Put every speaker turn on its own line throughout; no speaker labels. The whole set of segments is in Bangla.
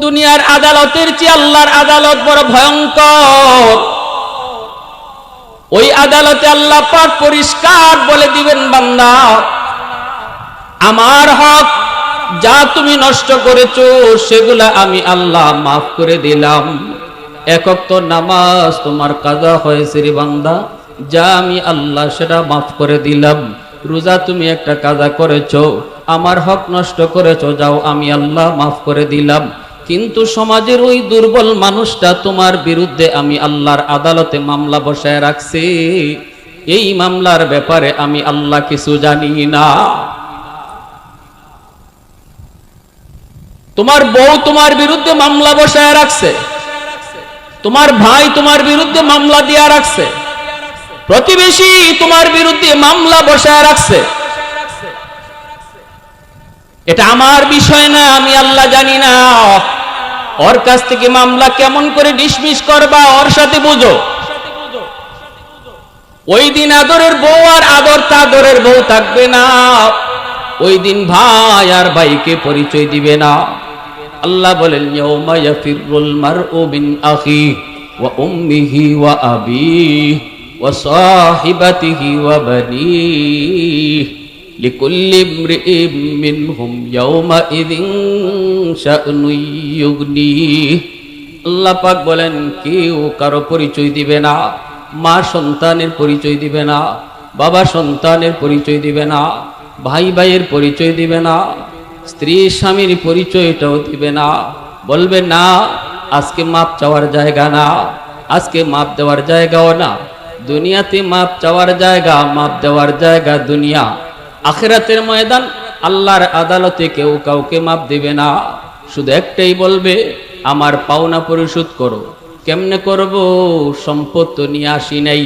দুনিয়ার আদালতের চেয়ে আল্লাহর আদালত বড় ভয়ঙ্কর। ওই আদালতে আল্লাহ পাক পরিষ্কার বলে দিবেন, বান্দা আমার হক যা তুমি নষ্ট করেছো সেগুলা আমি আল্লাহ মাফ করে দিলাম। এক ওয়াক্ত নামাজ তোমার কাজা হয়েছে রে বান্দা, যা আমি আল্লাহ সেটা মাফ করে দিলাম। রোজা তুমি একটা কাজা করেছো, আমার হক নষ্ট করেছো, যাও আমি আল্লাহ মাফ করে দিলাম। কিন্তু সমাজের ওই দুর্বল মানুষটা তোমার বিরুদ্ধে আমি আল্লাহর আদালতে মামলা বসায় রাখছি, এই মামলার ব্যাপারে আমি আল্লাহ কিছু জানি না। তোমার বউ তোমার বিরুদ্ধে মামলা বসায় রাখছে, তোমার ভাই তোমার বিরুদ্ধে মামলা দিয়া রাখছে, প্রতিবেশী তোমার বিরুদ্ধে মামলা বসায় রাখছে। এটা আমার বিষয় না, আমি আল্লাহ জানি না। ওর কাছ থেকে মামলা কেমন করে ডিসমিস করবা ওর সাথে বুঝো। ওই দিন আদরের বউ আর আদরের বউ থাকবে না। ওই দিন ভাই আর ভাইকে পরিচয় দিবে না। আল্লাহ বলেন, ইয়াউমা ইয়াফিরুল মারউ মিন আখিহি ওয়া উম্মিহি ওয়া আবিহি ওয়া সাহিবাতিহি ওয়া বানিহি লিকুল্লি ইমরিইম মিনহুম ইয়াউমাইযিন শা'নুন ইউগনিহি। আল্লাহ পাক বলেন, কেউ কারো পরিচয় দিবে না। মা সন্তানের পরিচয় দিবে না, বাবা সন্তানের পরিচয় দিবে না, ভাই ভাইয়ের পরিচয় দিবে না, স্ত্রী স্বামীর পরিচয়টাও দিবে না। বলবে না, আজকে মাপ চাওয়ার জায়গা না, আজকে মাপ দেওয়ার জায়গাও না। দুনিয়াতে মাপ চাওয়ার জায়গা, মাপ দেওয়ার জায়গা দুনিয়া। আখিরাতের ময়দান আল্লাহর আদালতে কেউ কাউকে মাপ দেবে না। শুধু একটাই বলবে, আমার পাওনা পরিশোধ করো। কেমনে করব? সম্পদ তো নিয়ে আসি নাই,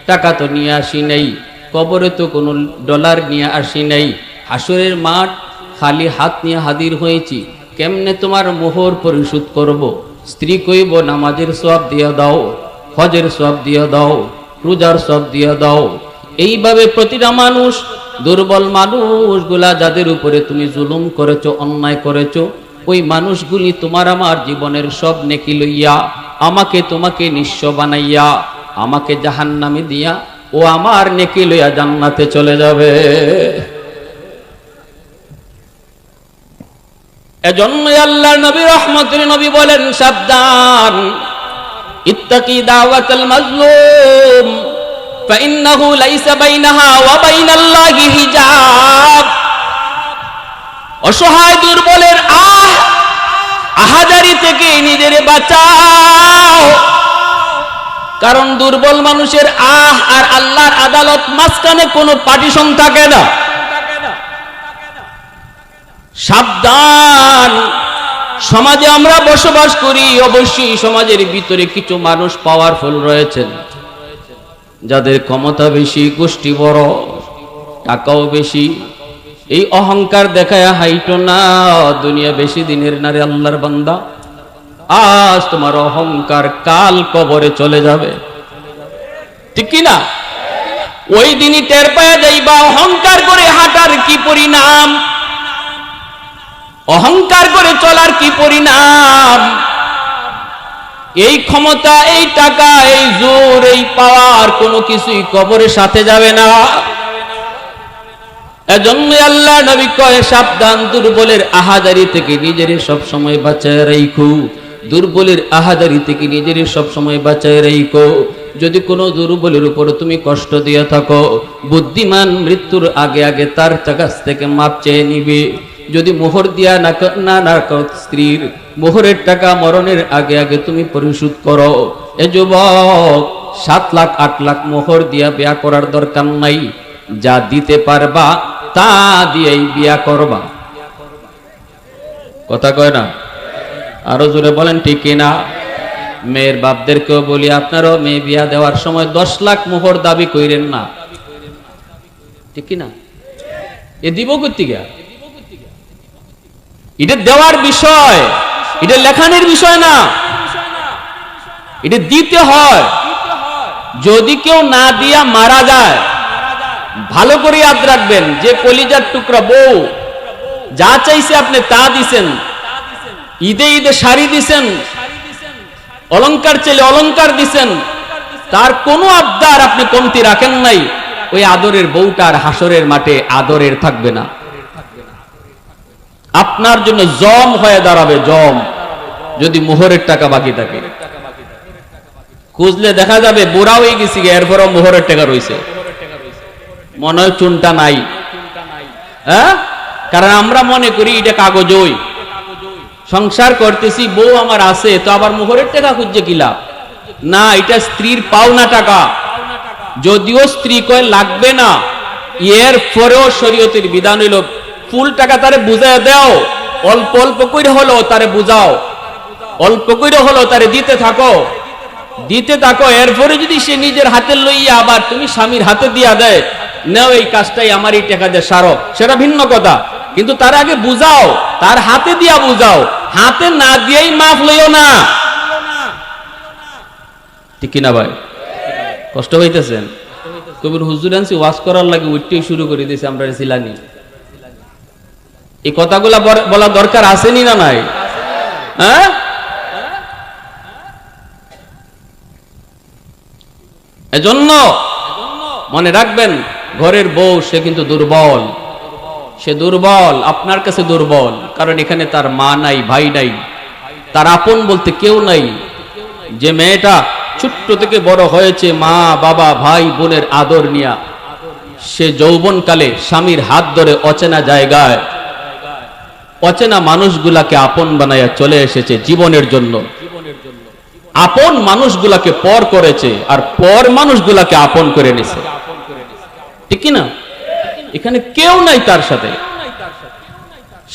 টাকা তো নিয়ে আসি নাই, কবরে তো কোনো ডলার নিয়ে আসি নাই, হাসরের মাঠ খালি হাত নিয়ে হাজির হয়েছি। কেমনে তোমার মোহর পরিশোধ করব? স্ত্রী কইব, নামাজের সওয়াব দিয়ে দাও, হজের সওয়াব দিয়ে দাও, রোজার সওয়াব দিয়ে দাও। এইভাবে প্রতিটা মানুষ, দুর্বল মানুষগুলা যাদের উপরে তুমি জুলুম করেছো, অন্যায় করেছো, ওই মানুষগুলি তোমার আমার জীবনের সব নেকি লইয়া আমাকে তোমাকে নিঃস্ব বানাইয়া আমাকে জাহান্নামে দিয়া ও আমার নেকি লইয়া জান্নাতে চলে যাবে। এজন্য আল্লাহর নবী রহমতের নবী বলেন, সাবধান, ইত্তাকি দাওয়াতাল মাজলুম ফাইন্নাহু লাইসা বাইনাহা ওয়া বাইনাল্লাহি হিজাব। অসহায় দুর্বলের আহাজারি থেকে নিজেরে বাঁচাও, কারণ দুর্বল মানুষের আর আল্লাহর আদালত মাঝখানে কোনো পার্টিশন থাকে না। সাবধান, সমাজে আমরা বসবাস করি, অবশ্যই সমাজের ভিতরে কিছু মানুষ পাওয়ারফুল রয়েছেন, যাদের ক্ষমতা বেশি, গোষ্ঠী বড়, টাকাও বেশি। এই অহংকার দেখায় হাইটো না, দুনিয়া বেশি দিনের নারে আল্লাহর বান্দা। আজ তোমার অহংকার কাল কবরে চলে যাবে, ঠিক কি না? ওই দিনই টের পাওয়া যাইবা অহংকার করে হাঁটার কি পরিণাম, অহংকার করে চলার কি পরিণাম। এই ক্ষমতা, এই টাকা, এই জোর, এই পাওয়ার কোনো কিছুই কবরের সাথে যাবে না। এজন্য আল্লাহ নবী কয়, সাবধান, দুর্বলের আহাজারি থেকে নিজের সব সময় বাঁচায় রাখো। দুর্বলের আহাজারি থেকে নিজের সব সময় বাঁচায় রাখো। যদি কোনো দুর্বলের উপর তুমি কষ্ট দিয়ে থাকো, বুদ্ধিমান মৃত্যুর আগে আগে তার কাছ থেকে মাপ চেয়ে নিবে। যদি মোহর দিয়া না স্ত্রীর মোহরের টাকা মরণের আগে আগে তুমি পরিশোধ করো। এ যুবক, 7 লাখ 8 লাখ মোহর দিয়া বিয়া করার দরকার নাই, যা দিতে পারবা তা দিয়েই বিয়া করবা। কথা কয় না? আরো জোরে বলেন, ঠিক কিনা? মেয়ের বাপদেরকেও বলি, আপনারাও মেয়ে বিয়া দেওয়ার সময় 10 লাখ মোহর দাবি কইরেন না, ঠিক কিনা? এ দিব কর্তিকা, এটা দেওয়ার বিষয়, এটা লেখানোর বিষয় না, এটা দিতে হয়। যদি কেউ না দিয়া মারা যায়, ভালো করে ইয়াদ রাখবেন যে কলিজার টুকরা বউ যা চাইছে আপনি তা দিছেন, ঈদে ঈদে শাড়ি দিছেন, অলংকার চেলে অলংকার দিছেন, তার কোনো আবদার আপনি কমতি রাখেন নাই, ওই আদরের বউটার হাসরের মাঠে আদরের থাকবে না, আপনার জন্য জম হয়ে দাঁড়াবে, জম। যদি মোহরের টাকা বাকি থাকে, খুঁজলে দেখা যাবে বুড়া হয়ে গেছি, এরপরও মোহরের টাকা রয়েছে, মনে হয় চুনটা নাই। হ্যাঁ, কারণ আমরা মনে করি এটা কাগজই, সংসার করতেছি, বউ আমার আছে, তো আবার মোহরের টাকা খুঁজছে কি লাভ? না, এটা স্ত্রীর পাওনা টাকা। যদিও স্ত্রী কয় লাগবে না, এর পরেও শরীয়তের বিধান হইল ফুল টাকা তারে বুঝায় দাও, অল্প অল্প করে হলো তারে বুঝাও, অল্প করে হলো তারে দিতে থাকো, দিতে থাকো। এরপরে যদি সে নিজের হাতে লইয়া আবার তুমি স্বামীর হাতে দিয়া দেয়, নাও এই কাজটাই আমার এই টাকা দিয়ে সারো, সেটা ভিন্ন কথা। কিন্তু তার আগে বুঝাও, তার হাতে দিয়া বুঝাও, হাতে না দিয়েই মাফ লইও না। ঠিক কিনা ভাই? কষ্ট হইতেছেন? কবির হুজুর আনছি ওয়াজ করার লাগে উঠতেই শুরু করে দিয়েছে, আমরা ছিলানি। এই কথাগুলা বলা দরকার আসেনি না নাই? হ্যাঁ, এজন্য মনে রাখবেন, ঘরের বউ সে কিন্তু দুর্বল, সে দুর্বল, আপনার কাছে দুর্বল, কারণ এখানে তার মা নাই, ভাই নাই, তার আপন বলতে কেউ নাই। যে মেয়েটা ছোট্ট থেকে বড় হয়েছে মা বাবা ভাই বোনের আদর নিয়া, সে যৌবনকালে স্বামীর হাত ধরে অচেনা জায়গায় অচেনা মানুষগুলাকে আপন বানাইয়া চলে এসেছে জীবনের জন্য। আপন মানুষগুলাকে পর করেছে, আর পর মানুষগুলাকে আপন করে নিছে। ঠিক কিনা? এখানে কেউ নাই তার সাথে।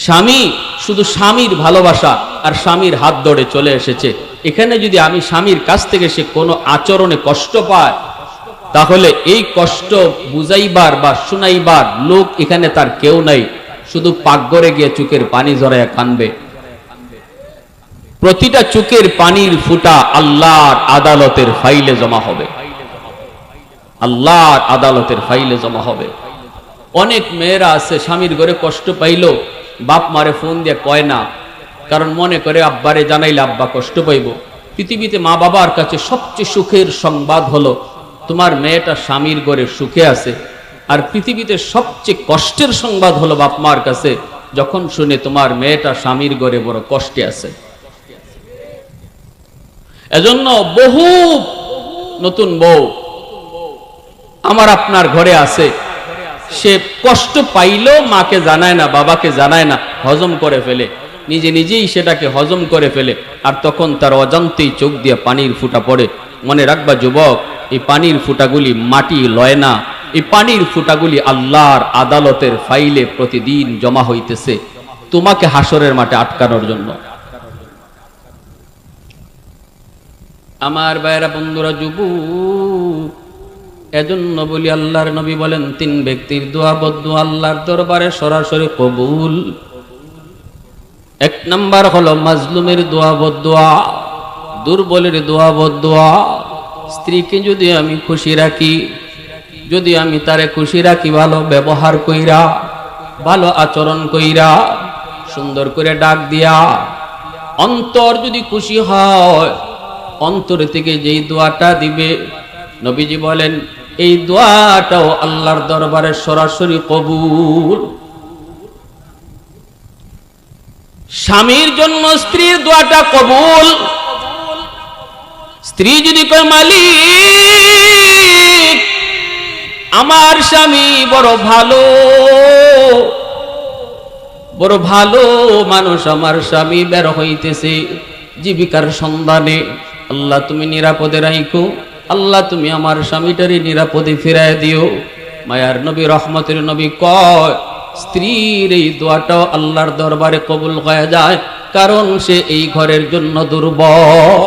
স্বামী শুধু স্বামীর ভালোবাসা আর স্বামীর হাত ধরে চলে এসেছে। এখানে যদি আমি স্বামীর কাছ থেকে সে কোনো আচরণে কষ্ট পায়, তাহলে এই কষ্ট বুঝাইবার বা শুনাইবার লোক এখানে তার কেউ নাই, শুধু পাকঘরে গিয়ে চোখের পানি ঝরাইয়া কানবে। প্রতিটা চোখের পানির ফুটা আল্লাহর আদালতের ফাইলে জমা হবে, আল্লাহর আদালতের ফাইলে জমা হবে। অনেক মেয়েরা আছে স্বামীর ঘরে কষ্ট পাইল, বাপ মারে ফোন দিয়ে কয় না, কারণ মনে করে আব্বারে জানাইলে আব্বা কষ্ট পাইব। পৃথিবীতে মা বাবার কাছে সবচেয়ে সুখের সংবাদ হলো তোমার মেয়েটা স্বামীর ঘরে সুখে আছে, আর পৃথিবীতে সবচেয়ে কষ্টের সংবাদ হলো বাপ মার কাছে যখন শুনে তোমার মেয়েটা স্বামীর ঘরে বড় কষ্টে আছে। এজন্য বহু নতুন বউ আমার আপনার ঘরে আছে, সে কষ্ট পাইলেও মাকে জানায় না, বাবাকে জানায় না, হজম করে ফেলে, নিজে নিজেই সেটাকে হজম করে ফেলে, আর তখন তার অজান্তেই চোখ দিয়ে পানির ফুটা পড়ে। মনে রাখবা যুবক, এই পানির ফুটাগুলি মাটি লয় না, এই পানির ফুটাগুলি আল্লাহর আদালতের ফাইলে প্রতিদিন জমা হইতেছে তোমাকে হাসরের মাঠে আটকানোর জন্য। আমার ভাইয়েরা, বন্ধুরা, যুবক, এজন্য বলি আল্লাহর নবী বলেন 3 ব্যক্তির দোয়া বদদোয়া আল্লাহর দরবারে সরাসরি কবুল। 1 নাম্বার হলো মাজলুমের দোয়া বদদোয়া, দুর্বলের দোয়া বদদোয়া। স্ত্রীকে যদি আমি খুশি রাখি, যদি আমি তারে খুশি রাখি, ভালো ব্যবহার কইরা, ভালো আচরণ কইরা, সুন্দর করে ডাক দিয়া, অন্তর যদি খুশি হয়, অন্তর থেকে যেই দোয়াটা দিবে, নবীজি বলেন এই দোয়াটাও আল্লাহর দরবারে সরাসরি কবুল। স্বামীর জন্য স্ত্রীর দোয়াটা কবুল। স্ত্রী যদি কয় মালিক আমার স্বামী বড় ভালো, বড় ভালো মানুষ, আমার স্বামী বের হইতেছে জীবিকার সন্ধানে, আল্লাহ তুমি নিরাপদে রাখো, আল্লাহ তুমি আমার স্বামীটারে নিরাপদে ফিরায় দিও। মায়ার নবী, রহমতের নবী কয় স্ত্রীর এই দোয়াটাও আল্লাহর দরবারে কবুল হয়ে যায়, কারণ সে এই ঘরের জন্য দুর্বল।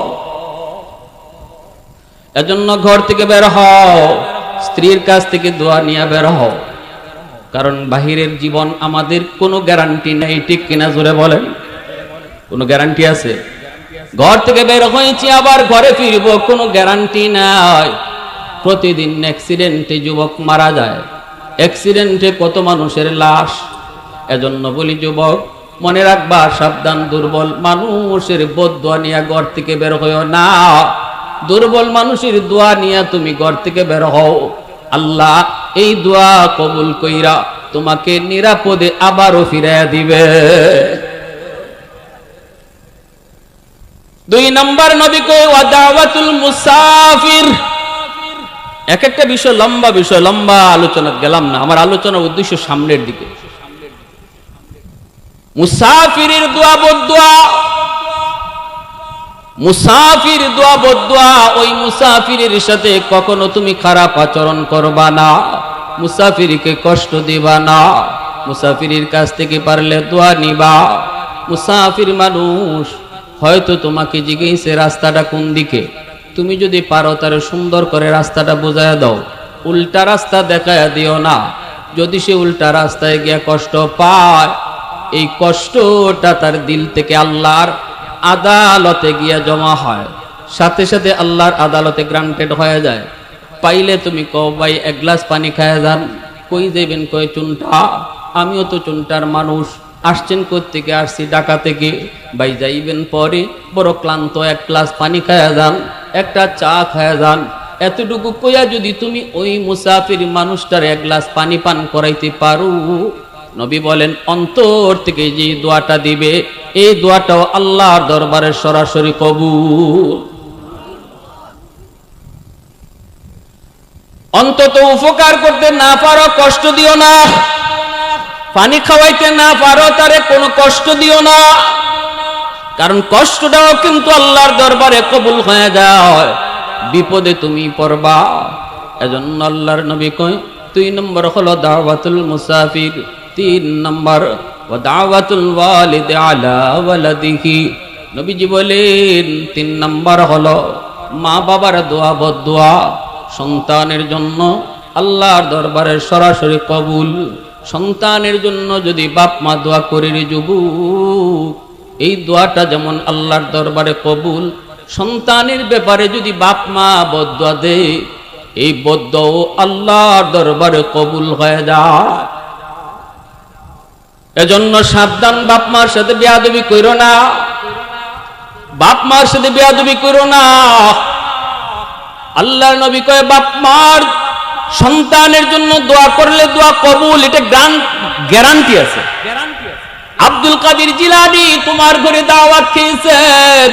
এজন্য ঘর থেকে বের হও, স্ত্রীর কাছ থেকে দোয়া নিয়ে বের হও, কারণ বাহিরের জীবন আমাদের কোনো গ্যারান্টি নেই। ঠিক কিনা? জোরে বলেন, কোনো গ্যারান্টি আছে? ঘর থেকে বের হয়েছি আবার ঘরে ফিরব, কোনো গ্যারান্টি নাই। প্রতিদিন অ্যাক্সিডেন্টে যুবক মারা যায়, অ্যাক্সিডেন্টে কত মানুষের লাশ। এজন্য বলি যুবক, মনে রাখবা, সাবধান, দুর্বল মানুষের বদদোয়া নিয়ে ঘর থেকে বের হইও না। দুর্বল মানুষের দোয়া নিয়ে তুমি ঘর থেকে বের হও, আল্লাহ এই দোয়া কবুল কইরা তোমাকে নিরাপদে আবারও ফিরাইয়া দিবে। 2 নম্বর নবী কই ওয়া দাওয়াতুল মুসাফির। এক একটা বিষয় লম্বা আলোচনা গেলাম না, আমার আলোচনার উদ্দেশ্য সামনের দিকে। মুসাফিরের দোয়া বদদোয়া, মুসাফির দোয়া বদদোয়া। ওই মুসাফিরের সাথে কখনো তুমি খারাপ আচরণ করবা না, মুসাফিরকে কষ্ট দিবা না, মুসাফিরের কাছ থেকে পারলে দোয়া নিবা। মুসাফির মানুষ হয়তো তোমাকে জিজ্ঞেসে রাস্তাটা কোন দিকে, তুমি যদি পারো তার সুন্দর করে রাস্তাটা বোঝায় দাও, উল্টা রাস্তা দেখায় দিও না। যদি সে উল্টা রাস্তায় গিয়ে কষ্ট পায়, এই কষ্টটা তার দিল থেকে আল্লাহর আদালতে গিয়া জমা হয়, সাথে সাথে আল্লাহর আদালতে গ্রান্টেড হয়ে যায়। পাইলে তুমি কও ভাই 1 গ্লাস পানি খায়া যান। কই যাইবেন? কই চুনটা। আমিও তো চুনটার মানুষ। আসছেন কোত্থেকে? আসছি ঢাকা থেকে। ভাই যাইবেন পরে, বড় ক্লান্ত, 1 গ্লাস পানি খায়া যান, একটা চা খায়া যান। এতটুকু কইয়া যদি তুমি ওই মুসাফির মানুষটার 1 গ্লাস পানি পান করাইতে পারো, নবী বলেন অন্তর থেকে যে দোয়াটা দিবে, এই দোয়াটাও আল্লাহর দরবারে সরাসরি কবুল। অন্তত উপকার করতে না পারো, কষ্ট দিও না। পানি খাওয়াইতে না পারো, তারে কোনো কষ্ট দিও না, কারণ কষ্টটাও কিন্তু আল্লাহর দরবারে কবুল হয়ে যায়। বিপদে তুমি পড়বা। এজন্য আল্লাহর নবী কয় 2 নম্বর হলো দাওয়াতুল মুসাফির, 3 নম্বর ওয়া দাওয়াতুল ওয়ালিদ আলা ওয়ালাদিহি। নবীজি বলেন 3 নম্বর হলো মা বাবার দোয়া বদদোয়া। সন্তানের জন্য আল্লাহর দরবারে সরাসরি কবুল। সন্তানের জন্য যদি বাপ মা দোয়া করে রে যুবক, এই দোয়াটা যেমন আল্লাহর দরবারে কবুল, সন্তানের ব্যাপারে যদি বাপ মা বদদোয়া দেয়, এই বদদোয়া আল্লাহর দরবারে কবুল হয়ে যায়। এজন্য সাবধান, বাপ মার সাথে বেয়াদবি কইরো না, বাপ মার সাথে বেয়াদবি কইরো না। আল্লাহর নবী কয় বাপ মার সন্তানের জন্য দোয়া করলে দোয়া কবুল, এটা গ্যারান্টি আছে। আব্দুল কাদের জিলানী তোমার ঘরে দাওয়াত খেয়েছেন,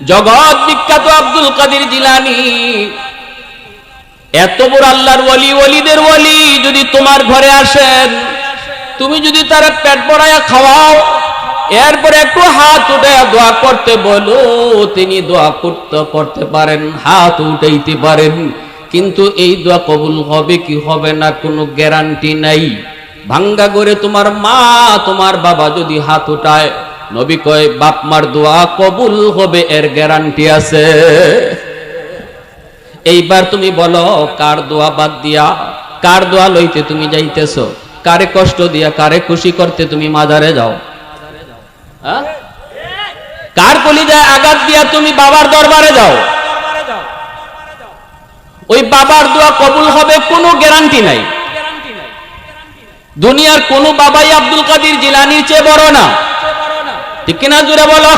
জগৎ বিখ্যাত আব্দুল কাদের জিলানী, এত বড় আল্লাহর ওলি, ওলিদের ওলি যদি তোমার ঘরে আসেন, তুমি যদি তার পেট ভরায়া খাওয়াও, এরপরে একটু হাত উঠে দোয়া করতে বলো, তিনি দোয়া করতে পারেন, হাত উঠাইতে পারেন, কিন্তু এই দোয়া কবুল হবে কি হবে না কোনো গ্যারান্টি নাই। ভাঙ্গা করে তোমার মা তোমার বাবা যদি হাত উঠায়, নবী কয় বাপ মার দোয়া কবুল হবে, এর গ্যারান্টি আছে। এইবার তুমি বলো, কার দোয়া বাদ দিয়া কার দোয়া লইতে তুমি যাইতেছো? কারে কষ্ট দিয়া কারে খুশি করতে তুমি মাজারে যাও? কার কলিজায় আঘাত দিয়া তুমি বাবার দরবারে যাও? ওই বাবার দোয়া কবুল হবে কোনো গ্যারান্টি নাই। দুনিয়ার কোন বাবাই আব্দুল কাদের জিলানীর চেয়ে বড় না, ঠিক কিনা? জোরে বলো।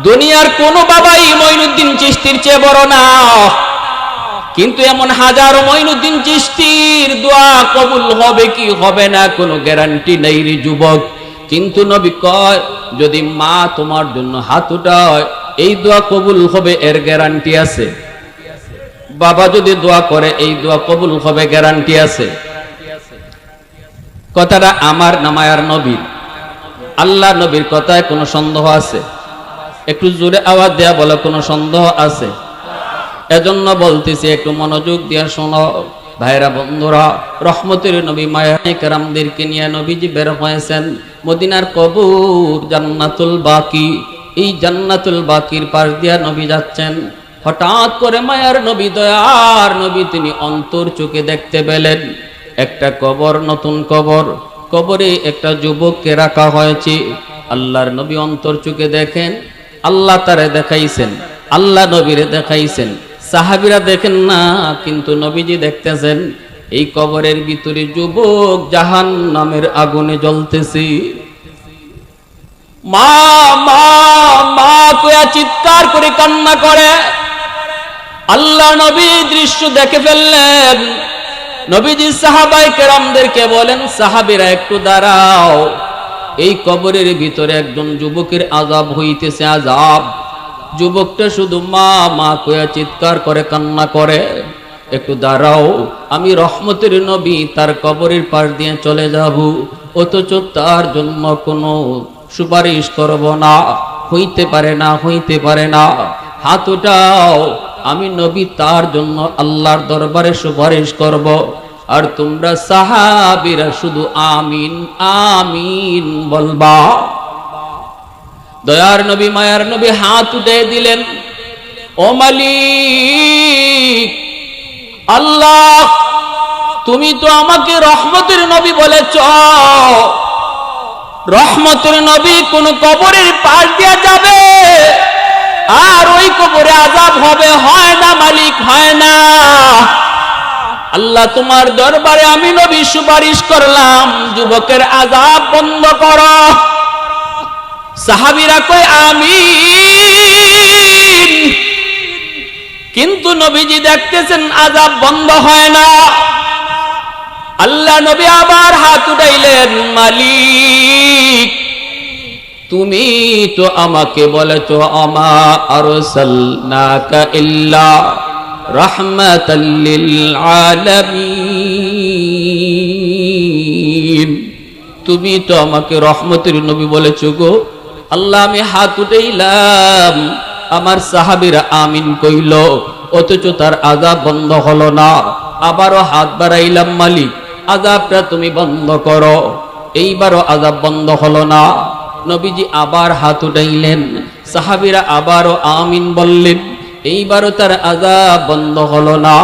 দুনিয়ার কোন বাবাই মঈনুদ্দিন চিশতির চেয়ে বড় না, কিন্তু এমন হাজারো মঈনুদ্দিন চিশতির দোয়া কবুল হবে কি হবে না কোনো গ্যারান্টি নেই রে যুবক। কিন্তু নবী কয় যদি মা তোমার জন্য হাত উঠায়, এই দোয়া কবুল হবে, এর গ্যারান্টি আছে। বাবা যদি দোয়া করে, এই দোয়া কবুল হবে, গ্যারান্টি আছে। কথাটা আমার না মায়ার নবীর? আল্লাহ নবীর কথায় কোনো সন্দেহ আছে? একটু জোরে আওয়াজ দেয়া বলো, কোনো সন্দেহ আছে? এজন্য বলতেছি একটু মনোযোগ দিয়ে শোনো ভাইরা, বন্ধুরা। রহমতের নবী মায়ায়ে কেরামদেরকে নিয়ে নবীজি বের হয়েছেন মদিনার কবর জান্নাতুল বাকি। এই জান্নাতুল বাকির পাশ দিয়া নবী যাচ্ছেন, হঠাৎ করে মায়ার নবী, দয়ার নবী, তিনি অন্তর চোখে দেখতে পেলেন একটা কবর, নতুন কবর, কবরে একটা যুবককে রাখা হয়েছে। আল্লাহর নবী অন্তর চোখে দেখেন, আল্লাহ তারে দেখাইছেন, আল্লাহ নবীরে দেখাইছেন, সাহাবীরা দেখেন না, কিন্তু নবীজি দেখতেছেন এই কবরের ভিতরে যুবক জাহান্নামের আগুনে জ্বলতেছে। মা মা মা কইয়া চিৎকার করে কান্না করে। আল্লাহ নবী দৃশ্য দেখে ফেললেন। নবীজি সাহাবায়ে কেরামদেরকে বলেন, সাহাবীরা একটু দাঁড়াও, এই কবরের ভিতরে একজন যুবকের আযাব হইতেছে, আযাব। যুবকটা শুধু মা মা কইয়া চিৎকার করে কান্না করে। একটু দাঁড়াও, আমি রহমতের নবী তার কবরের পাশ দিয়ে চলে যাব, অথচ তার জন্য কোনো সুপারিশ করব না, হইতে পারে না, হইতে পারে না। হাত উঠাও, আমি নবী তার জন্য আল্লাহর দরবারে সুপারিশ করব। আর তোমরা সাহাবীরা শুধু আমিন আমিন বলবা। দয়ার নবী মায়ার নবী হাত উঠে দিলেন। ও মালিক আল্লাহ, তুমি তো আমাকে রহমতের নবী বলেছ, রহমতের নবী কোন কবরের পাশ দিয়ে যাবে আর ওই কবরে আযাব হবে? হয় না মালিক, হয় না। আল্লাহ তোমার দরবারে আমি নবী সুপারিশ করলাম, যুবকের আযাব বন্ধ করো। সাহাবীরা কয় আমিন, কিন্তু নবীজি দেখতেছেন আযাব বন্ধ হয় না। আল্লাহ নবী আবার হাত উঠাইলেন, মালিক তুমি তো আমাকে বলেছো আমা আরসালনাকা ইল্লা রাহমাতাল লিল আলামিন, তুমি তো আমাকে রহমতের নবী বলেছো গো। আল্লাহ আমি হাত উঠাইলাম, আমার সাহাবীরা আমিন কইল, অথচ তার আযাব বন্ধ হলো না। আবারও হাত বাড়াইলাম, মালিক আযাবটা তুমি বন্ধ করো। এইবারও আযাব বন্ধ হলো না। নবীজি আবার হাত উঠাইলেন, সাহাবীরা আবারও আমিন বললেন, এইবারও তার আযাব বন্ধ হলো না।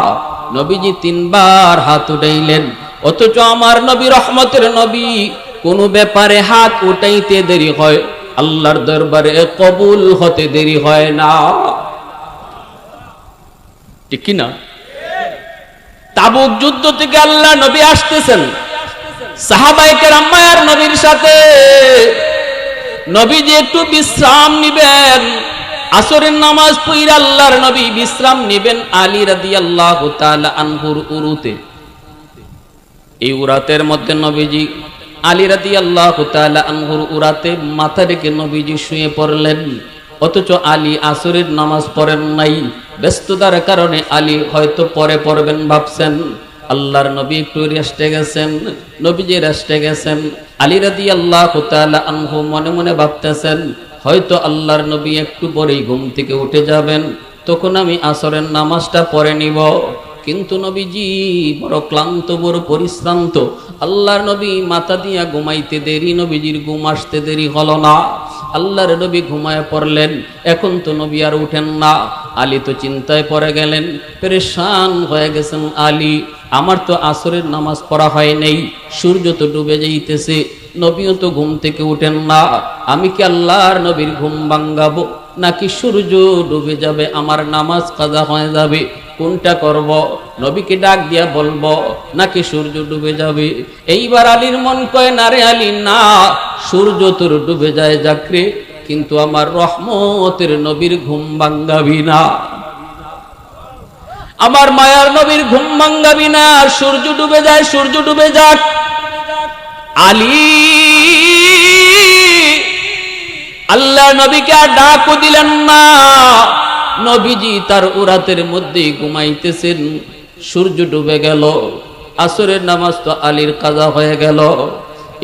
নবীজি তিনবার হাত উঠাইলেন, অথচ আমার নবী রহমতের নবী, কোন ব্যাপারে হাত উঠাইতে দেরি হয়, আল্লাহর দরবারে কবুল হতে দেরি হয় না। ঠিক কি না? তাবুক যুদ্ধ থেকে আল্লাহ নবী আসতেছেন, সাহাবায়ে কেরাম মায়ার নবীর সাথে। নবীজি একটু বিশ্রাম নিবেন, আসরের নামাজ পড়ে আল্লাহর নবী বিশ্রাম নিবেন আলী রাদিয়াল্লাহু তাআলা আনহুর উরুতে। এই উরাতের মধ্যে নবীজি আলী রাদিয়াল্লাহু তাআলা আনহুর উরাতে মাথা রেখে নবীজি শুয়ে পড়লেন। অথচ আলী আসরের নামাজ পড়েন নাই, ব্যস্ততার কারণে আলী হয়তো পরে পড়বেন ভাবছেন। আল্লাহর নবী একটু রেস্টে গেছেন, নবীজি রেস্টে গেছেন। আলী রাদিয়াল্লাহু তাআলা আনহু মনে মনে ভাবতেছেন, হয়তো আল্লাহর নবী একটু পরেই ঘুম থেকে উঠে যাবেন, তখন আমি আসরের নামাজটা পড়ে নিব। কিন্তু নবীজি বড় ক্লান্ত, বড় পরিশ্রান্ত। আল্লাহর নবী মাথা দিয়া ঘুমাইতে দেরি, নবীজির ঘুম আসতে দেরি হলো না। আল্লাহর নবী ঘুমায় পড়লেন। এখন তো নবী আর উঠেন না। আলী তো চিন্তায় পড়ে গেলেন, পেরেশান হয়ে গেছেন আলী। আমার তো আসরের নামাজ পড়া হয় নাই, সূর্য তো ডুবে যাইতেছে, নবীও তো ঘুম থেকে উঠেন না। আমি কি আল্লাহর নবীর ঘুম ভাঙ্গাবো, নাকি সূর্য ডুবে যাবে আমার নামাজ কাজা হয়ে যাবে? কোনটা করব? নবীকে ডাক দিয়া বলবো নাকি সূর্য ডুবে যাবে? এইবার আলীর মন কয়, না রে আলী না, সূর্য তোর ডুবে যায় যাকরে, কিন্তু আমার রহমতের নবীর ঘুম ভাঙ্গাবি না, আমার মায়ার নবীর ঘুম ভাঙ্গাবি না। সূর্য ডুবে যায়, সূর্য ডুবে যাক। আলী আল্লাহ নবীকে আর ডাকও দিলেন না। নবীজি তার উরাতের মধ্যেই ঘুমাইতেছেন। সূর্য ডুবে গেল, আসরের নামাজ তো আলীর কাজা হয়ে গেল।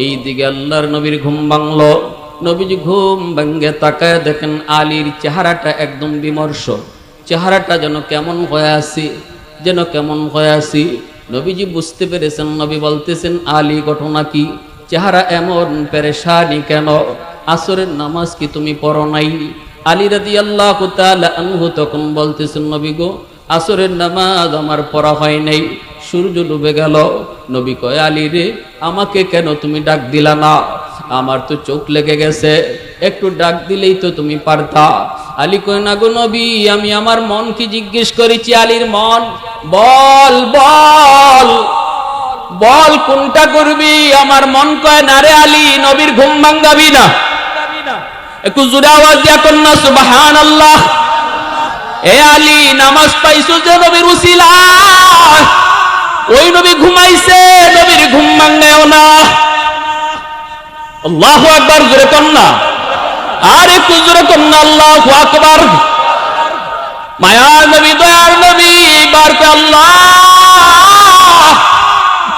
এই দিকে আল্লাহর নবীর ঘুম ভাঙল। নবীজি ঘুম ভাঙ্গে তাকায় দেখেন আলীর চেহারাটা একদম বিমর্ষ, চেহারাটা যেন কেমন হয়ে আছে, যেন কেমন হয়ে আছি। নবীজি বুঝতে পেরেছেন। নবী বলতেছেন, আলী ঘটনা কি? চেহারা এমন পেরেশানি কেন? আসরের নামাজ কি তুমি পড়ো নাই? আলী রাদিয়াল্লাহু তাআলা আনহু তখন বলতেছেন, নবী গো, আসরের নামাজ আমার পড়া হয় নাই, সূর্য ডুবে গেল। নবী কয়, আলী রে, আমাকে কেন তুমি ডাক দিলা না? আমার তো চোখ লেগে গেছে, একটু ডাক দিলেই তো তুমি পারতা। আলী কয়, না গো নবী, আমি আমার মন কি জিজ্ঞেস করেছি? আলীর মন, বল বল, বল কোনটা করবি? আমার মন কয় না রে আলী, নবীর ঘুম ভাঙাবি না। একটু জোরে আওয়াজ দিয়া কন্যা সুবহানাল্লাহ। এ আলী, নামাজ পাইছো যে নবীর উসিলায়, ওই নবী ঘুমাইছে, নবীর ঘুম ভাঙায়ও না। আল্লাহু আকবার, জোরে কন্যা, আর একটু জোরে কন্যা আল্লাহু আকবার। মায়ার নবী, দয়ার নবী বার করে আল্লাহ,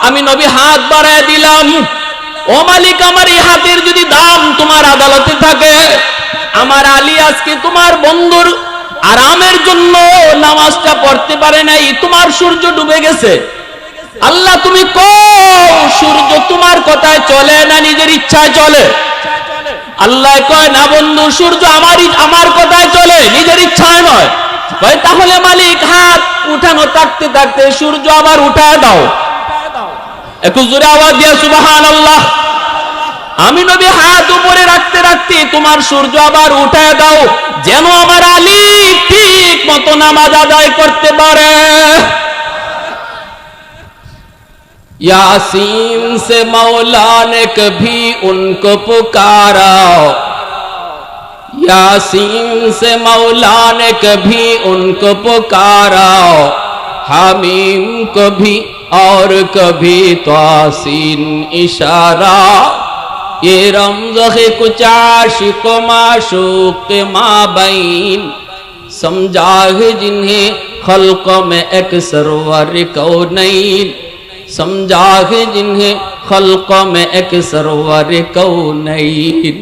আমি নবী হাত বাড়ায় দিলাম। ও মালিক, আমার এই হাতের যদি দাম তোমার আদালতে থাকে, আমার আলী আজকে তোমার বন্ধুর আরামের জন্য নামাজটা পড়তে পারে নাই, তোমার সূর্য ডুবে গেছে। আল্লাহ তুমি কও, সূর্য তোমার কথায় চলে না নিজের ইচ্ছায় চলে? আল্লাহ কয় না বন্ধু, সূর্য আমার কথায় চলে, নিজের ইচ্ছায় নয়। কয় তাহলে মালিক, হাত উঠানো থাকতে থাকতে সূর্য আবার উঠায় দাও। একটু জোরে আওয়াজ দিয়া সুবহানাল্লাহ। আমি নবী হাত উপরে রাখতে রাখতে তোমার সূর্য আবার উঠায় দাও, যেন আমার আলী ঠিক মতো নামাজ আদায় করতে পারে। यासीन से मौला ने कभी उनको पुकारा, यासीन से मौला ने कभी उनको पुकारा, हामीम कभी और कभी तासीन इशारा, ये रमज़ है कुछ आशिक़ व माशूक़ के माबैन, समझा है जिन्हें खल्क़ में एक सरवर कौनैन, समझा है जिन्हें खल्क़ में एक सरवर कौनैन।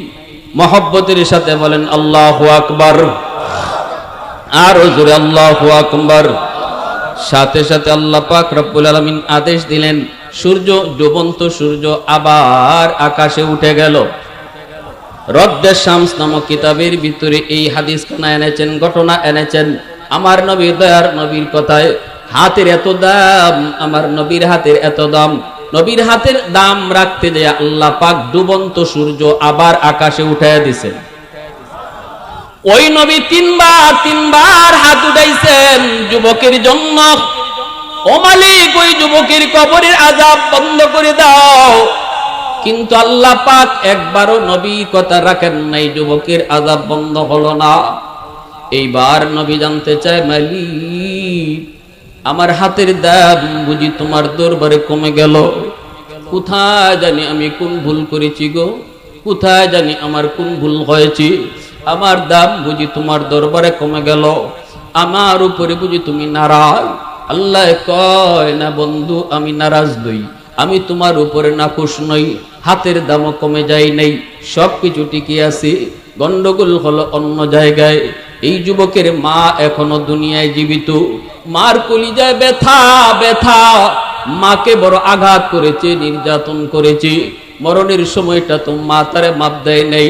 मोहब्बतेर साथे बोलेन अल्लाहु আকবার, আর জোরে আল্লাহু আকবার। সাথে সাথে আল্লাহ পাক রব্বুল আলামিন আদেশ দিলেন, সূর্য, ডুবন্ত সূর্য আবার আকাশে উঠে গেল। রদ্দে শামস নামক কিতাবের ভিতরে এই হাদিস খানা এনেছেন, ঘটনা এনেছেন। আমার নবী, দয়ার নবীর কথায় হাতের এত দাম, আমার নবীর হাতের এত দাম। নবীর হাতের দাম রাখতে যায় আল্লাহ পাক ডুবন্ত সূর্য আবার আকাশে উঠাইয়া দিছেন। ওই নবী তিনবার হাত উঠাইছেন যুবকের জন্য। ও মালিক, ওই যুবকের কবরের আযাব বন্ধ করে দাও। কিন্তু আল্লাহ পাক একবারও নবী কথা রাখেন নাই, যুবকের আযাব বন্ধ হলো না। এইবার নবী জানতে চায়, মালিক, আমার হাতের দাম বুঝি তোমার দরবারে কমে গেল? কোথায় জানি আমি কোন ভুল করেছি গো, কোথায় জানি আমার কোন ভুল হয়েছে? আমার দাম বুঝি তোমার দরবারে কমে গেল? আমার উপরে বুঝি তুমি নারাজ? আল্লাহ কয় না বন্ধু, আমি নারাজ নই, আমি তোমার উপরে নাখুশ নই। হাতের দামও কমে যায় নাই, সবকিছু ঠিকই আছে। গন্ডগোল হলো অন্য জায়গায়। এই যুবকের মা এখনো দুনিয়ায় জীবিত। মার কলিজায় ব্যথা ব্যথা, মাকে বড় আঘাত করেছে, নির্যাতন করেছে। মরণের সময়টা তো মা তারে মাপ দেয় নাই।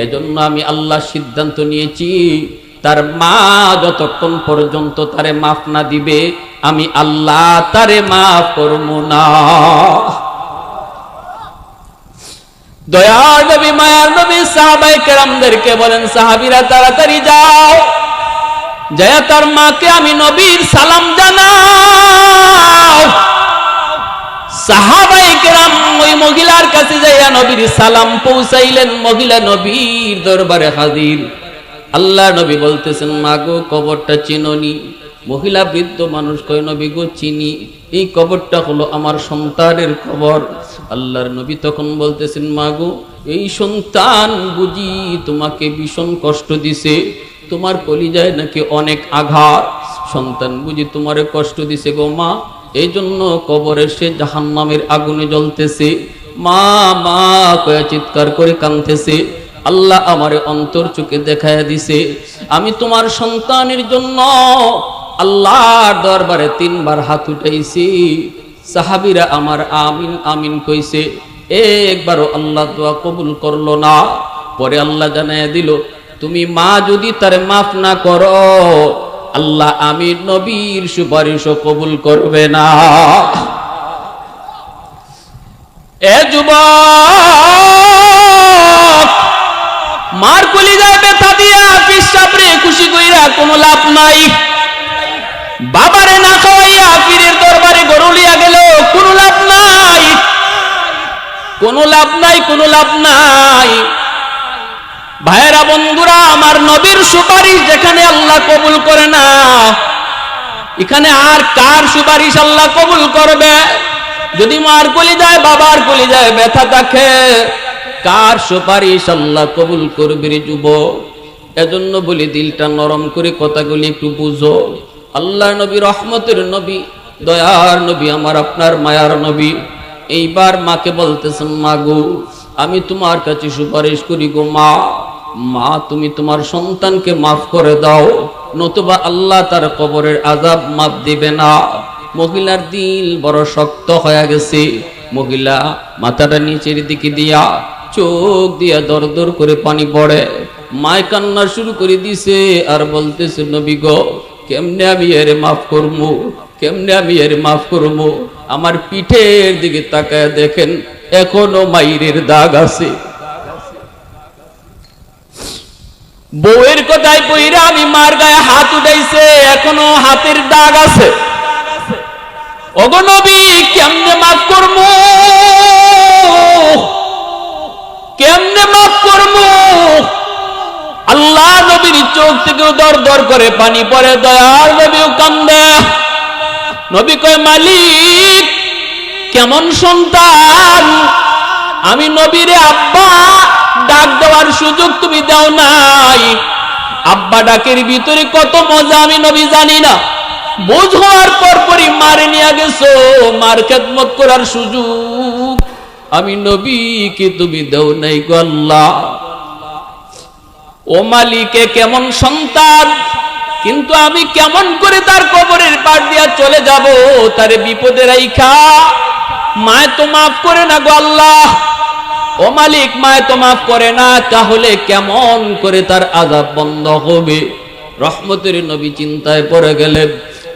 এজন্য আমি আল্লাহ সিদ্ধান্ত নিয়েছি, তার মা যতক্ষণ পর্যন্ত তারে মাফ না দিবে, আমি আল্লাহ তারে মাফ করব না। দয়ার নবী, মায়ার নবী সাহাবায়ে কেরামদেরকে বলেন, সাহাবীরা তাড়াতাড়ি যাও, যায় তার মাকে আমি নবীর সালাম জানাও। সাহাবায়ে কেরাম ওই মহিলার কাছে যাইয়া নবীর সালাম পৌঁছাইলেন। মহিলা নবীর দরবারে হাজির। আল্লাহ নবী বলতেছেন, মা গো, কবরটা চিনোনি? মহিলা বৃদ্ধ মানুষ কয়, নবী গো, চিনি। এই কবরটা হলো আমার সন্তানের কবর। আল্লাহর নবী তখন বলতেছেন, মা গো, এই সন্তান বুঝি তোমাকে ভীষণ কষ্ট দিছে, তোমার কলিজায় নাকি অনেক আঘাত, সন্তান বুঝি তোমারে কষ্ট দিছে গো মা, এই জন্য কবরে সে জাহান্নামের আগুনে জ্বলতেছে। মা মা কয়ে চিৎকার করে কাঁদতেছে। আল্লাহ আমারে অন্তর চোখে দেখায়া দিছে, আমি তোমার সন্তানের জন্য আল্লাহর দরবারে 3 বার হাত উঠাইছি। সাহাবীরা আমার আমিন আমিন কইছে, একবারও আল্লাহ দোয়া কবুল করলো না। পরে আল্লাহ জানাইয়া দিল, তুমি মা যদি তারে মাফ না করো, আল্লাহ আমি নবীর সুপারিশও কবুল করবে না। এ যুবক, মার কলিজায় ব্যথা দিয়া পিসাবরে খুশি কইরা কোনো লাভ নাই। বাবারে না খাওয়াইয়া পীরের দরবারে গরুলিয়া গেল, কোনো লাভ নাই। কোনো লাভ নাই, কোনো লাভ নাই। ভাইরা বন্ধুরা, আমার নবীর সুপারিশ যেখানে আল্লাহ কবুল করে না, এখানে আর কার সুপারিশ আল্লাহ কবুল করবে? যদি মার কলিজায় বাবার কলিজায় ব্যথা থাকে, কার সুপারিশ আল্লাহ কবুল করবে রে যুবক? এজন্য বলি, দিলটা নরম করে কথাগুলি একটু বুঝো। আল্লাহ নবী, রহমতের নবী, দয়ার নবী, আমার আপনার মায়ার নবী এইবার মাকে বলতেছেন, মা গো, আমি তোমার কাছে সুপারিশ করি গো মা, মা তুমি তোমার সন্তানকে মাফ করে দাও, নতুবা আল্লাহ তার কবরের আযাব মাফ দিবে না। মহিলার দিল বড় শক্ত হয়ে গেছে। মহিলা মাথাটা নিচের দিকে দিয়া, চোখ দিয়া দর দর করে পানি পড়ে। মায় কান্না শুরু করে দিছে আর বলতেছে, নবী গো, কেমনে আমি এর মাফ করবো, কেমনে আমি এর মাফ করবো? আমার পিঠের দিকে তাকায় দেখেন, এখনো মাইরের দাগ আছে। বউয়ের কথায় পইরা আমি মার গায়ে হাত উঠাইছে, এখনো হাতের দাগ আছে। ওগো নবী, কেমনে মাফ করবো, কেমনে মাফ করবো? আল্লাহ নবীর চোখ থেকে দর দর করে পানি পড়ে, দয়ার নবীও কান্দে। নবী কয়, মালিক, কেমন সন্তান আমি নবীরে আব্বা ডাক দেওয়ার সুযোগ তুমি দাও নাই। আব্বা ডাকের ভিতরে কত মজা আমি নবী জানি না। বোঝ হওয়ার পরপরই মারে নিয়ে গেছো, মার খেদমত করার সুযোগ আমি নবীকে তুমি দাও নাই গো আল্লাহ। ও মালিকে, কেমন সন্তান, কিন্তু আমি কেমন করে তার কবরের পার দিয়া চলে যাব, তারে বিপদে রাইখা? মায় তো মাফ করে না গো আল্লাহ। ও মালিক, মায় তো মাফ করে না, তাহলে কেমন করে তার আযাব বন্ধ হবে? রহমতের নবী চিন্তায় পড়ে গেলেন।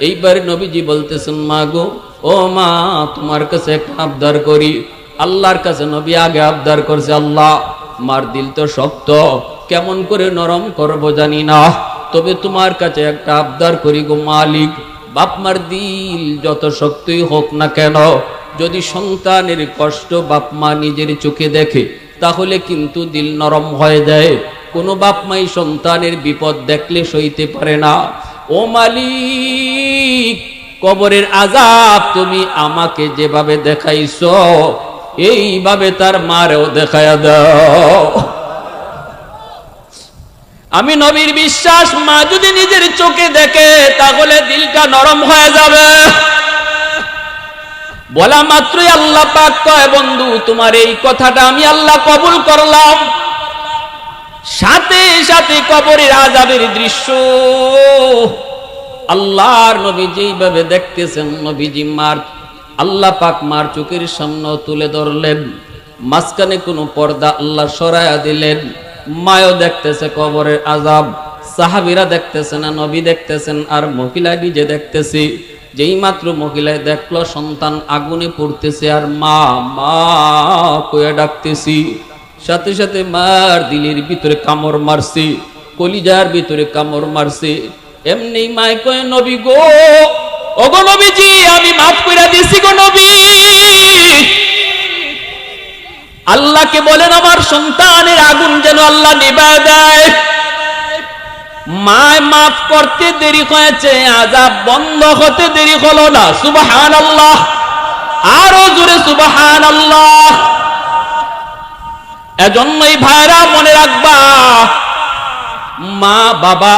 এইবার নবীজি বলতেছেন, মা গো, ও মা, তোমার কাছে একটা আবদার করি। আল্লাহর কাছে নবী আগে আবদার করছে, আল্লাহ, মার দিল তো শক্ত, কেমন করে নরম করবো জানি না, তবে তোমার কাছে একটা আবদার করি গো মালিক। বাপ মার দিল যত শক্তই হোক না কেন, যদি সন্তানের কষ্ট বাপ মা নিজের চোখে দেখে, তাহলে কিন্তু দিল নরম হয়ে যায়। কোনো বাপ মাই সন্তানের বিপদ দেখলে সইতে পারে না। ও মালিক, কবরের আযাব তুমি আমাকে যেভাবে দেখাইছো, এইভাবে তার মারেও দেখায়া দাও। আমি নবীর বিশ্বাস, মা যদি নিজের চোখে দেখে, তাহলে দিলটা নরম হয়ে যাবে। বলা মাত্রই আল্লাহ পাক কয়, বন্ধু, তোমার এই কথাটা আমি আল্লাহ কবুল করলাম। সাথে সাথে কবরের আযাবের দৃশ্য আল্লাহর নবী যেইভাবে দেখতেছেন, নবীজি মার, আল্লাহ পাক মার চোখের সামনে তুলে ধরলেন। মাঝখানে কোনো পর্দা আল্লাহ সরায়া দিলেন। মায়ও দেখতেছে কবরের আযাব, সাহাবীরা দেখতেছে না, নবী দেখতেছেন, আর মহিলা নিজে দেখতেছে। যেই মাত্র মহিলায় দেখলো সন্তান আগুনে পড়তেছে, আর মা মা কয়ে ডাকতেছি, সাথে সাথে মার দিলের ভিতরে কামড় মারছে, কলিজার ভিতরে কামড় মারছে। এমনি মায় কয়, নবী গো, ওগো নবীজি, আমি মাফ কইরা দিছি গো নবী। আল্লাহকে বলেন আমার সন্তানের আগুন যেন আল্লাহ নিভায় দেয়। মায় মাফ করতে দেরি হয়েছে, আযাব বন্ধ হতে দেরি হলো না। সুবহানাল্লাহ, আরো জোরে সুবহানাল্লাহ। এজন্যই ভাইরা মনে রাখবা, মা বাবা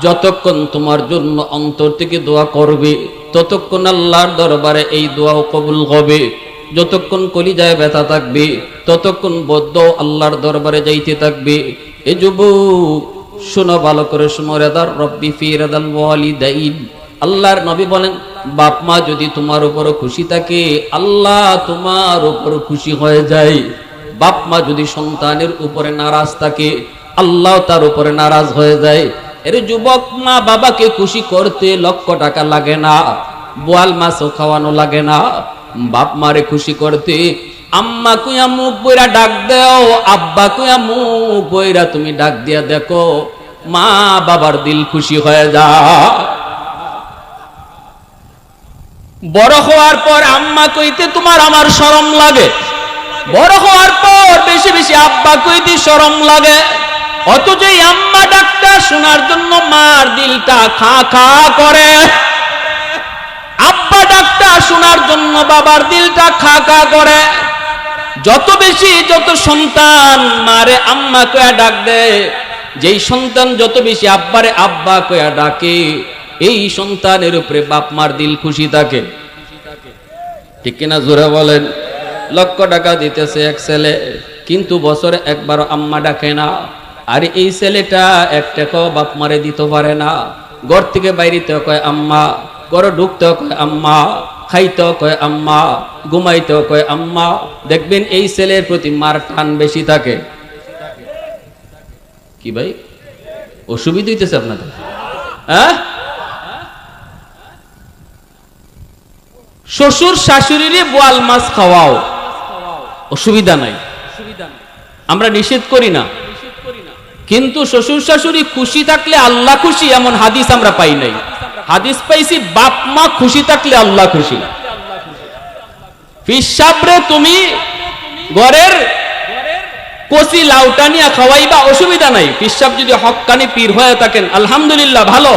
যতক্ষণ তোমার জন্য অন্তর থেকে দোয়া করবে, ততক্ষণ আল্লাহর দরবারে এই দোয়াও কবুল হবে। যতক্ষণ কলিজায় ব্যথা থাকবে, ততক্ষণ বদ্ধ আল্লাহর দরবারে যাইতে থাকবে। এ যুবক, শোনো ভালো করে, শোনো, রেদার রব্বি ফি রেদাল ওয়ালিদাইন। আল্লাহর নবী বলেন, বাপ মা যদি তোমার উপর খুশি থাকে, আল্লাহ তোমার উপর খুশি হয়ে যায়। বাপ মা যদি সন্তানের উপরে নারাজ থাকে, আল্লাহ তার উপরে নারাজ হয়ে যায়। এর যুবক, মা বাবাকে খুশি করতে লক্ষ টাকা লাগে না, বোয়াল মাছও খাওয়ানো লাগে না। বাপ মারে খুশি করতে আম্মা কুয়া মুখ বইরা ডাক দাও, আব্বা কুয়া মুখ বইরা তুমি ডাক দিয়া দেখো, মা বাবার দিল খুশি হয়ে যায়। বড় হওয়ার পর আম্মা কইতে তোমার আমার শরম লাগে, বড় হওয়ার পর বেশি বেশি আব্বা কইতে শরম লাগে, অথচ এই আম্মা ডাকটা শোনার জন্য মার দিলটা খা খা করে। আব্বা ডাকটা শোনার জন্য বাবার দিলটা খা খা করে। যত সন্তান মারে আম্মা কয়া ডাক দেয়, যেই সন্তান যত বেশি আব্বারে আব্বা কয়া ডাকে, এই সন্তানের উপরে বাপ মার দিল খুশি থাকে। ঠিক কিনা জোরে বলেন? লক্ষ টাকা দিতেছে এক ছেলে, কিন্তু বছরে একবার আম্মা ডাকে না। আর এই ছেলেটা এক টাকাও বাপ মারে দিতে পারে না। ঘর থেকে বাইরেতেও কয় আম্মা, ঘরে ঢুকতেও কয় আম্মা, খাইতেও কয় আম্মা, ঘুমাইতেও কয় আম্মা। দেখবেন এই ছেলের প্রতি মার টান বেশি থাকে। কি ভাই অসুবিধা হইতেছে আপনাদের? হ্যাঁ, শ্বশুর শাশুড়িরে বোয়াল মাছ খাওয়াও, অসুবিধা নাই, আমরা নিষেধ করি না। কিন্তু শ্বশুর শাশুড়ি খুশি থাকলে আল্লাহ খুশি, এমন হাদিস আমরা পাই নাই। হাদিস পাইছি বাপ মা খুশি থাকলে আল্লাহ খুশি। পিসাবরে তুমি ঘরের কচি লাউটা নিয়ে খাওয়াইবা, অসুবিধা নাই। পিসাব যদি হক্কানি পীর হয়ে থাকেন আলহামদুলিল্লাহ ভালো।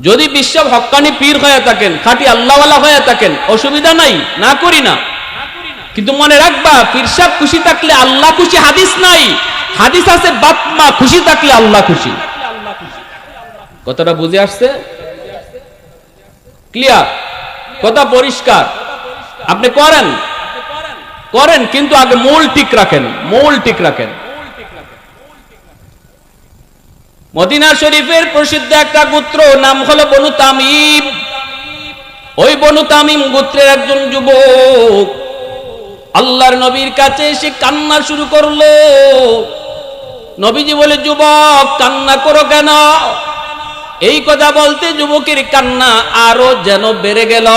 যদি পিসাব হক্কানি পীর হয়ে থাকেন, খাঁটি আল্লাহওয়ালা হয়ে থাকেন, অসুবিধা নাই, না করি না। কিন্তু মনে রাখবা, পিসাব খুশি থাকলে আল্লাহ খুশি হাদিস নাই। হাদিস আছে বাপ মা খুশি থাকলে আল্লাহ খুশি। কথাটা বুঝে আসছে? ক্লিয়ার? কথা পরিষ্কার? আপনি করেন করেন, কিন্তু আগে মূল ঠিক রাখেন, মূল ঠিক রাখেন। মদিনা শরীফের প্রসিদ্ধ একটা গোত্র, নাম হলো বনু তামিম। ওই বনু তামিম গোত্রের একজন যুবক আল্লাহর নবীর কাছে এসে কান্না শুরু করলো। নবীজি বলে, যুবক কান্না করো কেন? এই কথা বলতে যুবকের কান্না আরো যেন বেড়ে গেল।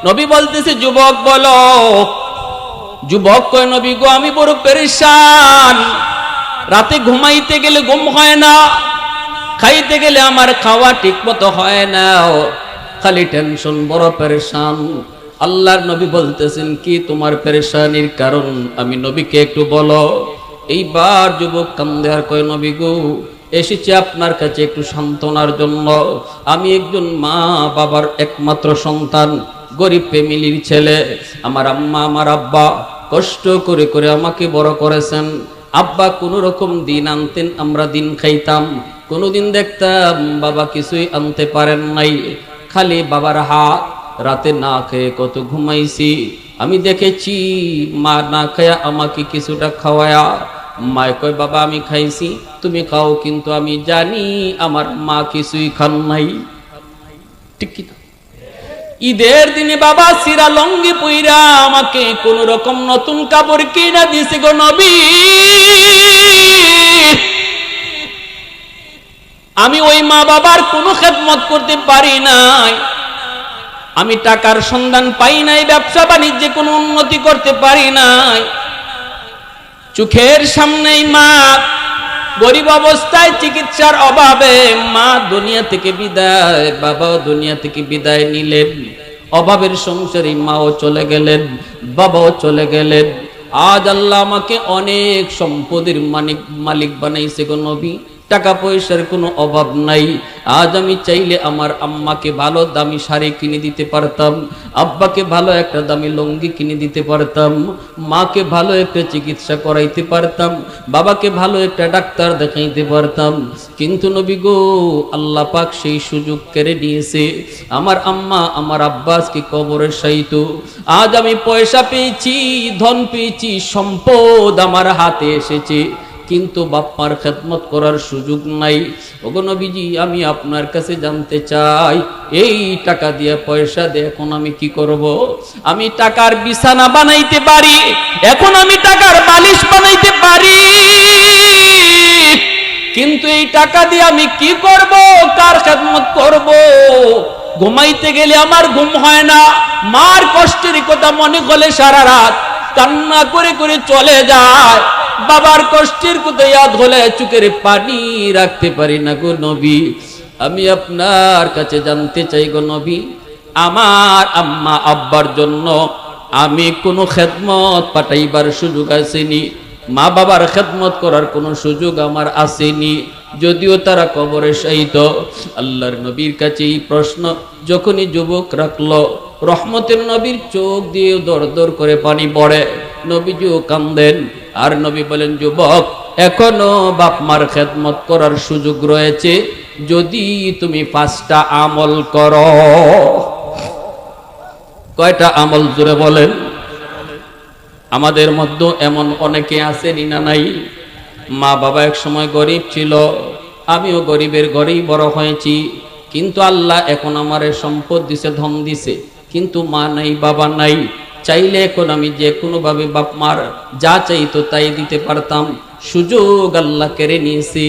নবী বলতেছে, যুবক বলো। যুবক কয়, নবী গো আমি বড় পেরেশান, রাতে ঘুমাইতে গেলে ঘুম হয় না, খাইতে গেলে আমার খাওয়া ঠিক মতো হয় না, খালি টেনশন, বড় পেরেশান। আল্লাহর নবী বলতেছেন, কি তোমার পেরেশানির কারণ আমি নবীকে একটু বলো। এইবার যুবক কান্দে আর কয়, নবী গো এসেছি আপনার কাছে একটু সান্ত্বনার জন্য। আমি একজন মা বাবার একমাত্র সন্তান, গরিব ফ্যামিলির ছেলে। আমার আম্মা আমার আব্বা কষ্ট করে করে আমাকে বড় করেছেন। আব্বা কোন রকম দিন আনতেন, আমরা দিন খাইতাম। কোনদিন দেখতাম বাবা কিছুই আনতে পারেন নাই, খালি বাবার হাত। রাতে না খেয়ে কত ঘুমাইছি। আমি দেখেছি মা না খায়া আমাকে কিছুটা খাওয়ায়া। মায় কয়, বাবা আমি খাইছি, তুমি খাও, কিন্তু আমি জানি আমার মা কিছুই খান নাই। ঠিক কি? ঈদের দিনে বাবা সিরা লঙ্গি পইরা আমাকে কোন রকম নতুন কাপড় কিনা দিছে গো নবী। আমি ওই মা বাবার কোনো খেদমত করতে পারি নাই। আমি টাকার সন্ধান পাই নাই, ব্যবসা বাণিজ্যে কোনো উন্নতি করতে পারি নাই। চোখের সামনেই মা গরিব অবস্থায়, চিকিৎসার অভাবে মা দুনিয়া থেকে বিদায়, বাবাও দুনিয়া থেকে বিদায় নিলেন। অভাবের সংসারে মাও চলে গেলেন, বাবাও চলে গেলেন। আজ আল্লাহ আমাকে অনেক সম্পদের মালিক বানাইছে গো নবী। টাকা পয়সার কোনো অভাব নাই। আজ আমি চাইলে আমার আম্মাকে ভালো দামি শাড়ি কিনে দিতে পারতাম, আব্বাকে ভালো একটা দামি লুঙ্গি কিনে দিতে পারতাম, মাকে ভালো একটা চিকিৎসা করাইতে পারতাম, বাবাকে ভালো একটা ডাক্তার দেখাইতে পারতাম। কিন্তু নবী গো, আল্লাহ পাক সেই সুযোগ কেড়ে নিয়েছে। আমার আম্মা আমার আব্বাসকে কবরে শায়িত। আজ আমি পয়সা পেয়েছি, ধন পেয়েছি, সম্পদ আমার হাতে এসেছে, কিন্তু বাপ্পার খেদমত করার সুযোগ নাই। ওগো নবীজি, আমি আপনার কাছে জানতে চাই, এই টাকা দিয়ে পয়সা দিয়ে এখন আমি কি করব? আমি টাকার বিছানা বানাইতে পারি, এখন আমি টাকার বালিশ বানাইতে পারি, কিন্তু এই টাকা দিয়ে আমি কি করব? কার খেদমত করব? ঘুমাইতে গেলে আমার ঘুম হয় না। মার কষ্টের কথা মনে করলে সারা রাত কান্না করে করে চলে যায়। বাবার কষ্টের কথা ইয়াদ হলে চোখের পানি রাখতে পারি না গো নবী। আমি আপনার কাছে জানতে চাই গো নবী, আমার আম্মা আব্বার জন্য আমি কোনো খেদমত পাঠাইবার সুযোগ আসেনি, মা বাবার খেদমত করার কোনো সুযোগ আমার আসেনি, যদিও তারা কবরে শায়িত। আল্লাহর নবীর কাছে এই প্রশ্ন যখনই যুবক রাখলো, রহমতের নবীর চোখ দিয়ে দর দর করে পানি পড়ে, নবীজিও কান্দেন। আর নবী বলেন, যুবক, এখনো বাপ মার খেদমত করার সুযোগ রয়েছে যদি তুমি 5টা আমল করো। কয়টা আমল জোরে বলেন? আমাদের মধ্যে এমন অনেকে আছেন না নাই, মা বাবা এক সময় গরিব ছিল, আমিও গরিবের ঘরেই বড় হয়েছি, কিন্তু আল্লাহ এখন আমারে সম্পদ দিছে, ধন দিছে, কিন্তু মা নাই, বাবা নাই। চাইলে এখন আমি যে কোনো ভাবে বাপ মার যা চাইতো তাই দিতে পারতাম, সুযোগ আল্লাহ কেড়ে নিয়েছি।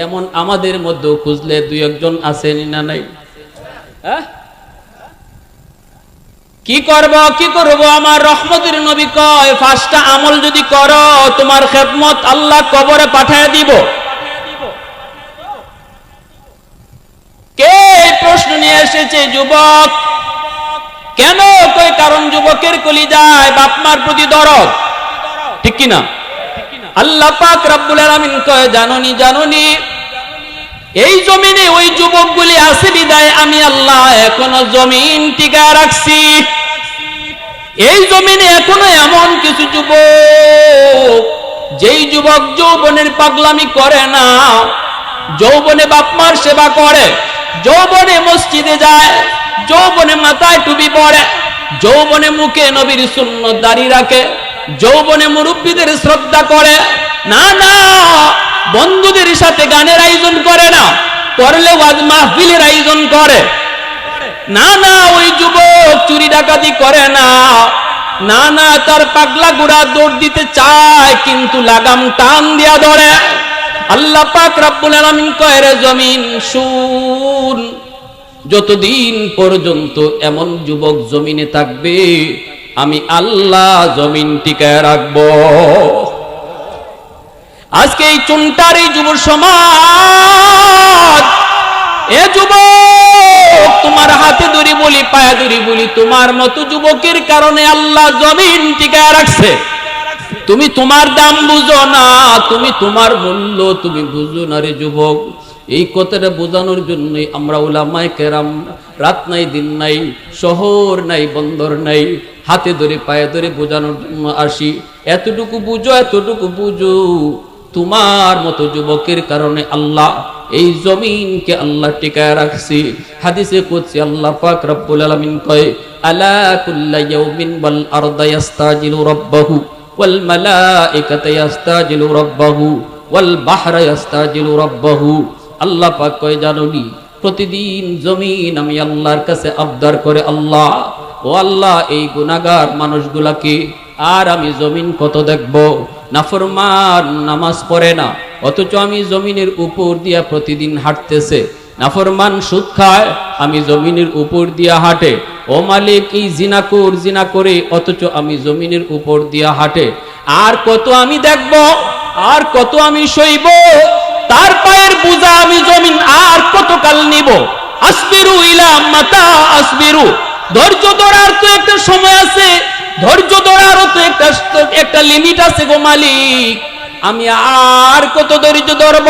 এমন আমাদের মধ্যে খুঁজলে 2-1 আছেন না নাই? কি করব কি করব? আমার রহমতের নবী কয় 5টা আমল যদি করো তোমার খেদমত আল্লাহ কবরে পাঠিয়ে দিব। কে প্রশ্ন নিয়ে এসেছে? যুবক। কেন? কই কারণ যুবকের কলিজায় বাপ মার প্রতি দরদ, ঠিক কি না? আল্লাহ পাক রব্বুল আলামিন কয়, জাননি জাননি এই জমিনে ওই যুবকগুলি আছে বিদায় আমি আল্লাহ এখনো জমিন টিকা রাখছি। এই জমিনে এখনো এমন কিছু যুবক, যেই যুবক যৌবনের পাগলামি করে না, যৌবনে বাপ মার সেবা করে, যৌবনে মসজিদে যায়, যৌবনে মাথায় টুপি পরে, যৌবনে মুখে নবীর সুন্নত দাড়ি রাখে, যৌবনে মুরব্বীদের শ্রদ্ধা করে। না না, বন্ধুদের সাথে গানের আয়োজন করে না, করলে ওয়াজ মাহফিলের আয়োজন করে। না না, ওই যুবক চুরি ডাকাতি করে না। না না, তার পাগলা গুড়া দৌড় দিতে চায় কিন্তু লাগাম টান দিয়া ধরে। আল্লাহ পাক রব্বুল আলামিন কয়, রে জমিন শুন, যতদিন পর্যন্ত এমন যুবক জমিনে থাকবে আমি আল্লাহ জমিন টিকায় রাখবো। আজকে এই চুনটার এই যুব সমাজ, এ যুবক, তোমার হাতে ধরি বলি, পায়ে ধরি বলি, তোমার মতো যুবকের কারণে আল্লাহ জমিন টিকায় রাখছে। তুমি তোমার দাম বুঝো না, তুমি তোমার মূল্য তুমি বুঝো না রে যুবক। এই কথাটা বোঝানোর জন্যই আমরা উলামায়ে কেরাম রাত নাই দিন নাই, শহর নাই বন্দর নাই, হাতে ধরে পায়ে ধরে বোঝানোর জন্য আসি। এতটুকু বুঝো, এতটুকু বুঝো, তোমার মতো যুবকের কারণে আল্লাহ এই জমিনকে আল্লাহ টিকায় রাখছি। হাদিসে কুদসি আল্লাহ পাক রব্বুল আলামিন কয়, আলা কুল্লা ইয়াউমিন ওয়াল আরদা ইস্তাজিলু রাব্বাহু ওয়াল মালাইকাতু ইস্তাজিলু রাব্বাহু ওয়াল বাহরা ইস্তাজিলু রাব্বাহু। আল্লাহ পাক কয়, জানোনি প্রতিদিন জমিন আমি আল্লাহর কাছে আবদার করে, আল্লাহ ও আল্লাহ এই গুনাহগার মানুষগুলাকে আর আমি জমিন কত দেখব, নাফরমান নামাজ পড়ে না অথচ আমি জমিনের উপর দিয়া প্রতিদিন হাঁটতেছে, নাফরমান সুদ খায় আমি জমিনের উপর দিয়া হাঁটে, ও মালিক এই জিনাকুর জিনা করে অথচ আমি জমিনের উপর দিয়া হাঁটে। আর কত আমি দেখব, আর কত আমি সইব, তার পায়ের বোঝা আমি জমিন আর কতকাল নিব। আসবিরু ইলা মাতা আসবিরু, ধৈর্য ধরার তো একটা সময় আছে, ধৈর্য ধরারও তো একটা লিমিট আছে গো মালিক, আমি আর কত ধৈর্য ধরব।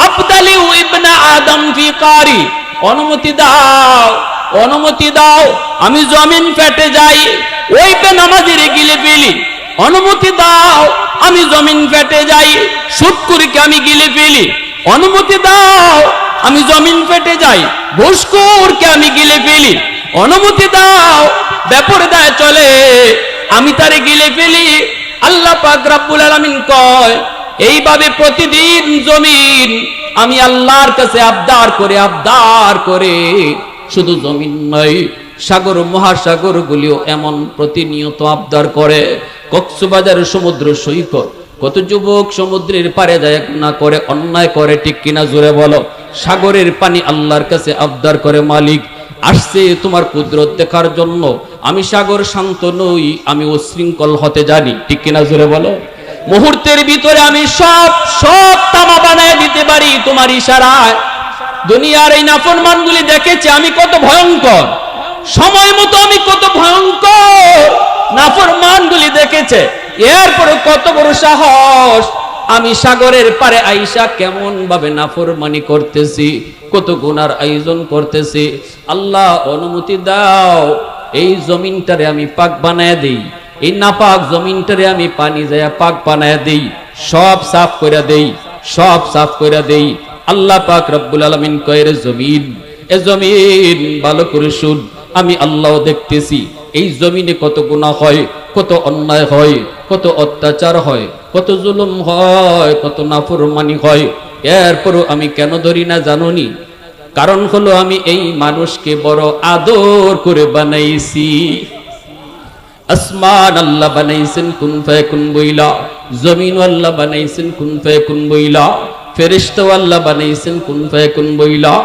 আফদালি ইবনা আদম ফি কারি, অনুমতি দাও, অনুমতি দাও, আমি জমিন ফেটে যাই, ওই বেনামাজির গিলে ফেলি। অনুমতি দাও, আমি জমিন ফেটে যাই, সুদখোরকে আমি গিলে ফেলি। অনুমতি দাও, আমি জমিন ফেটে যাই, ঘুষখোরকে আমি গিলে ফেলি। অনুমতি দাও, বেপরদায় চলে আমি তারে গিলে ফেলি। আল্লাহ পাক রব্বুল আলামিন কয়, এইভাবে প্রতিদিন জমিন আমি আল্লাহর কাছে আবদার করে, শুধু জমিন নয়, সাগর মহাসাগর গুলিও এমন প্রতিনিয়ত আবদার করে। কক্সবাজার সমুদ্র সৈকত, কত যুবক সমুদ্রের পারে যায় না করে, অন্যায় করে, ঠিক কিনা জোরে বলো। সাগরের পানি আল্লাহর কাছে আবদার করে, মালিক আসছে তোমার কুদরত দেখার জন্য, আমি সাগর শান্ত নই, আমি উশৃঙ্খল হতে জানি, ঠিক কিনা জোরে বলো। মুহূর্তের ভিতরে আমি সব তামা বানায় দিতে পারি তোমার ইশারায়। দুনিয়ার এই নাফরমানগুলি দেখেছে আমি কত ভয়ঙ্কর, সময় মতো আমি কত ভয়ঙ্কর, নাফরমানগুলি দেখেছে। এরপর কত বড় সাহস, আমি সাগরের পারে আইসা কেমন ভাবে নাফরমানি করতেছি, কত গুনার আয়োজন করতেছি। আল্লাহ অনুমতি দাও, এই জমিনটারে আমি পাক বানায় দেই, এই নাপাক জমিনটারে আমি পানি যায় পাক বানায় দেই, সব সাফ করে দেই, সব সাফ করে দেই। আল্লাহ পাক রব্বুল আলামিন কয়, রে জমিন, এ জমিন ভালো করে শুন, আমি আল্লাহ দেখতেছি এই জমিনে কত গুনাহ হয়, কত অন্যায় হয়, কত অত্যাচার হয়, কত জুলুম হয়, কত নাফরমানি হয়। এরপরও আমি কেন ধরি না জানোনি? কারণ হলো আমি এই মানুষকে বড় আদর করে বানাইছি। আসমান আল্লাহ বানাইছেন কুন ফায়াকুন বইলা, জমিন আল্লাহ বানাইছেন কুন ফায়াকুন বইলা, ফেরেশতা আল্লাহ বানাইছেন কুন ফায়াকুন বইলা।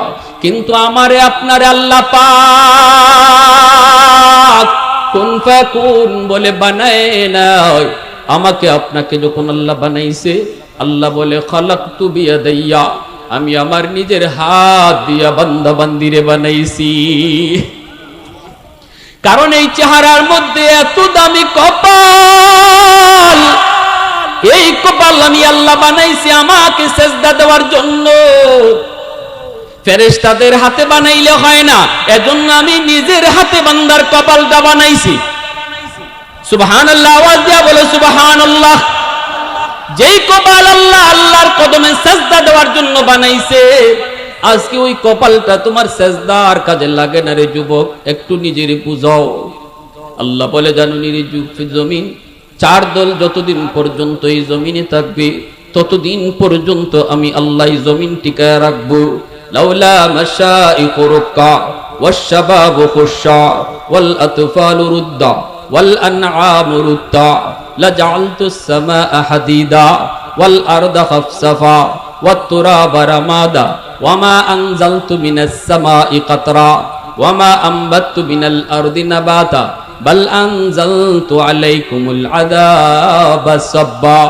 কিন্তু আমারে আপনারে আল্লাহ পাক কুন ফায়াকুন বলে বানায় নাই। আমাকে আপনাকে যখন আল্লাহ বানাইছে, আল্লাহ বলে খালাকতু বিয়াদাইয়া, আমি আমার নিজের হাত দিয়া বান্দা বান্দিরে বানাইছি। কারণ এই চেহারার মধ্যে এত দামি কপাল, এই কপাল আমি আল্লাহ বানাইছি আমাকে সেজদা দেওয়ার জন্য। ফেরেশতাদের হাতে বানাইলে হয় না, এজন্য আমি নিজের হাতে বান্দার কপালটা বানাইছি। সুবহানাল্লাহ, আওয়াজ দিয়া বলে সুবহানাল্লাহ। যেই কপাল আল্লাহ আল্লাহর কদমে সেজদা দেওয়ার জন্য বানাইছে, আজকে ওই কপালটা তোমার সেজদার কাজে লাগে না রে যুবক, একটু নিজের বুঝাও। আল্লাহ বলে, জানো নি রে জমিন, চার দল যতদিন পর্যন্ত এই জমিনে থাকবে, ততদিন পর্যন্ত আমি আল্লাহ জমিন টিকায় রাখবো। লাউলা মাশাইখু রুক্কা ওয়াশ-শাবাবু খুশশা ওয়াল আতফালু রুদ্দা ওয়াল আনআমু রুদ্দা লাজআলতুস সামাআ হাদিদা ওয়াল আরদা খাফসাফা ওয়াত তুরাবা রামাদা ওয়ামা আনজালতু মিনাস সামাই কাতরা ওয়ামা আনবাততু মিনাল আরদি নাবাতা বাল আনজালতু আলাইকুমুল আযাবা সাব্বা।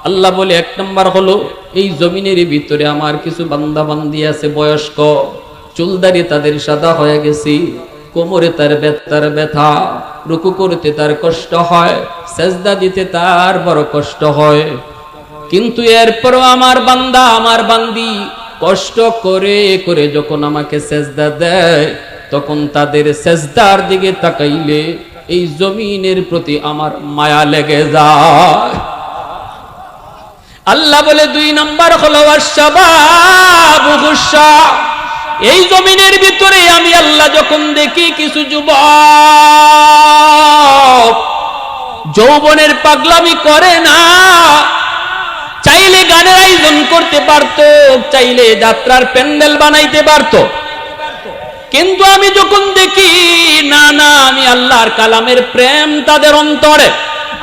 আল্লাহ বলে, এক নাম্বার হলো এই জমিনের ভিতরে আমার কিছু বান্দা বান্দি আছে বয়স্ক, চুলদারি তাদের সাদা হয়ে গেছে, কোমরে তার ব্যথা, রুকু করতে তার কষ্ট হয়, সেজদা দিতে তার বড় কষ্ট হয়। কিন্তু এরপরও আমার বান্দা আমার বান্দি কষ্ট করে করে যখন আমাকে সেজদা দেয়, তখন তাদের সেজদার দিকে তাকাইলে এই জমিনের প্রতি আমার মায়া লেগে যায়। আল্লাহ বলে, দুই নাম্বার হলো ওয়াশ-শাবাবু খুশশা। এই জমিনের ভিতরে আমি আল্লাহ যখন দেখি কিছু যুবক যৌবনের পাগলামি করে না, চাইলে গানের আয়োজন করতে পারতো, চাইলে যাত্রার প্যান্ডেল বানাইতে পারতো, কিন্তু আমি যখন দেখি না না, আমি আল্লাহর কালামের প্রেম তাদের অন্তরে,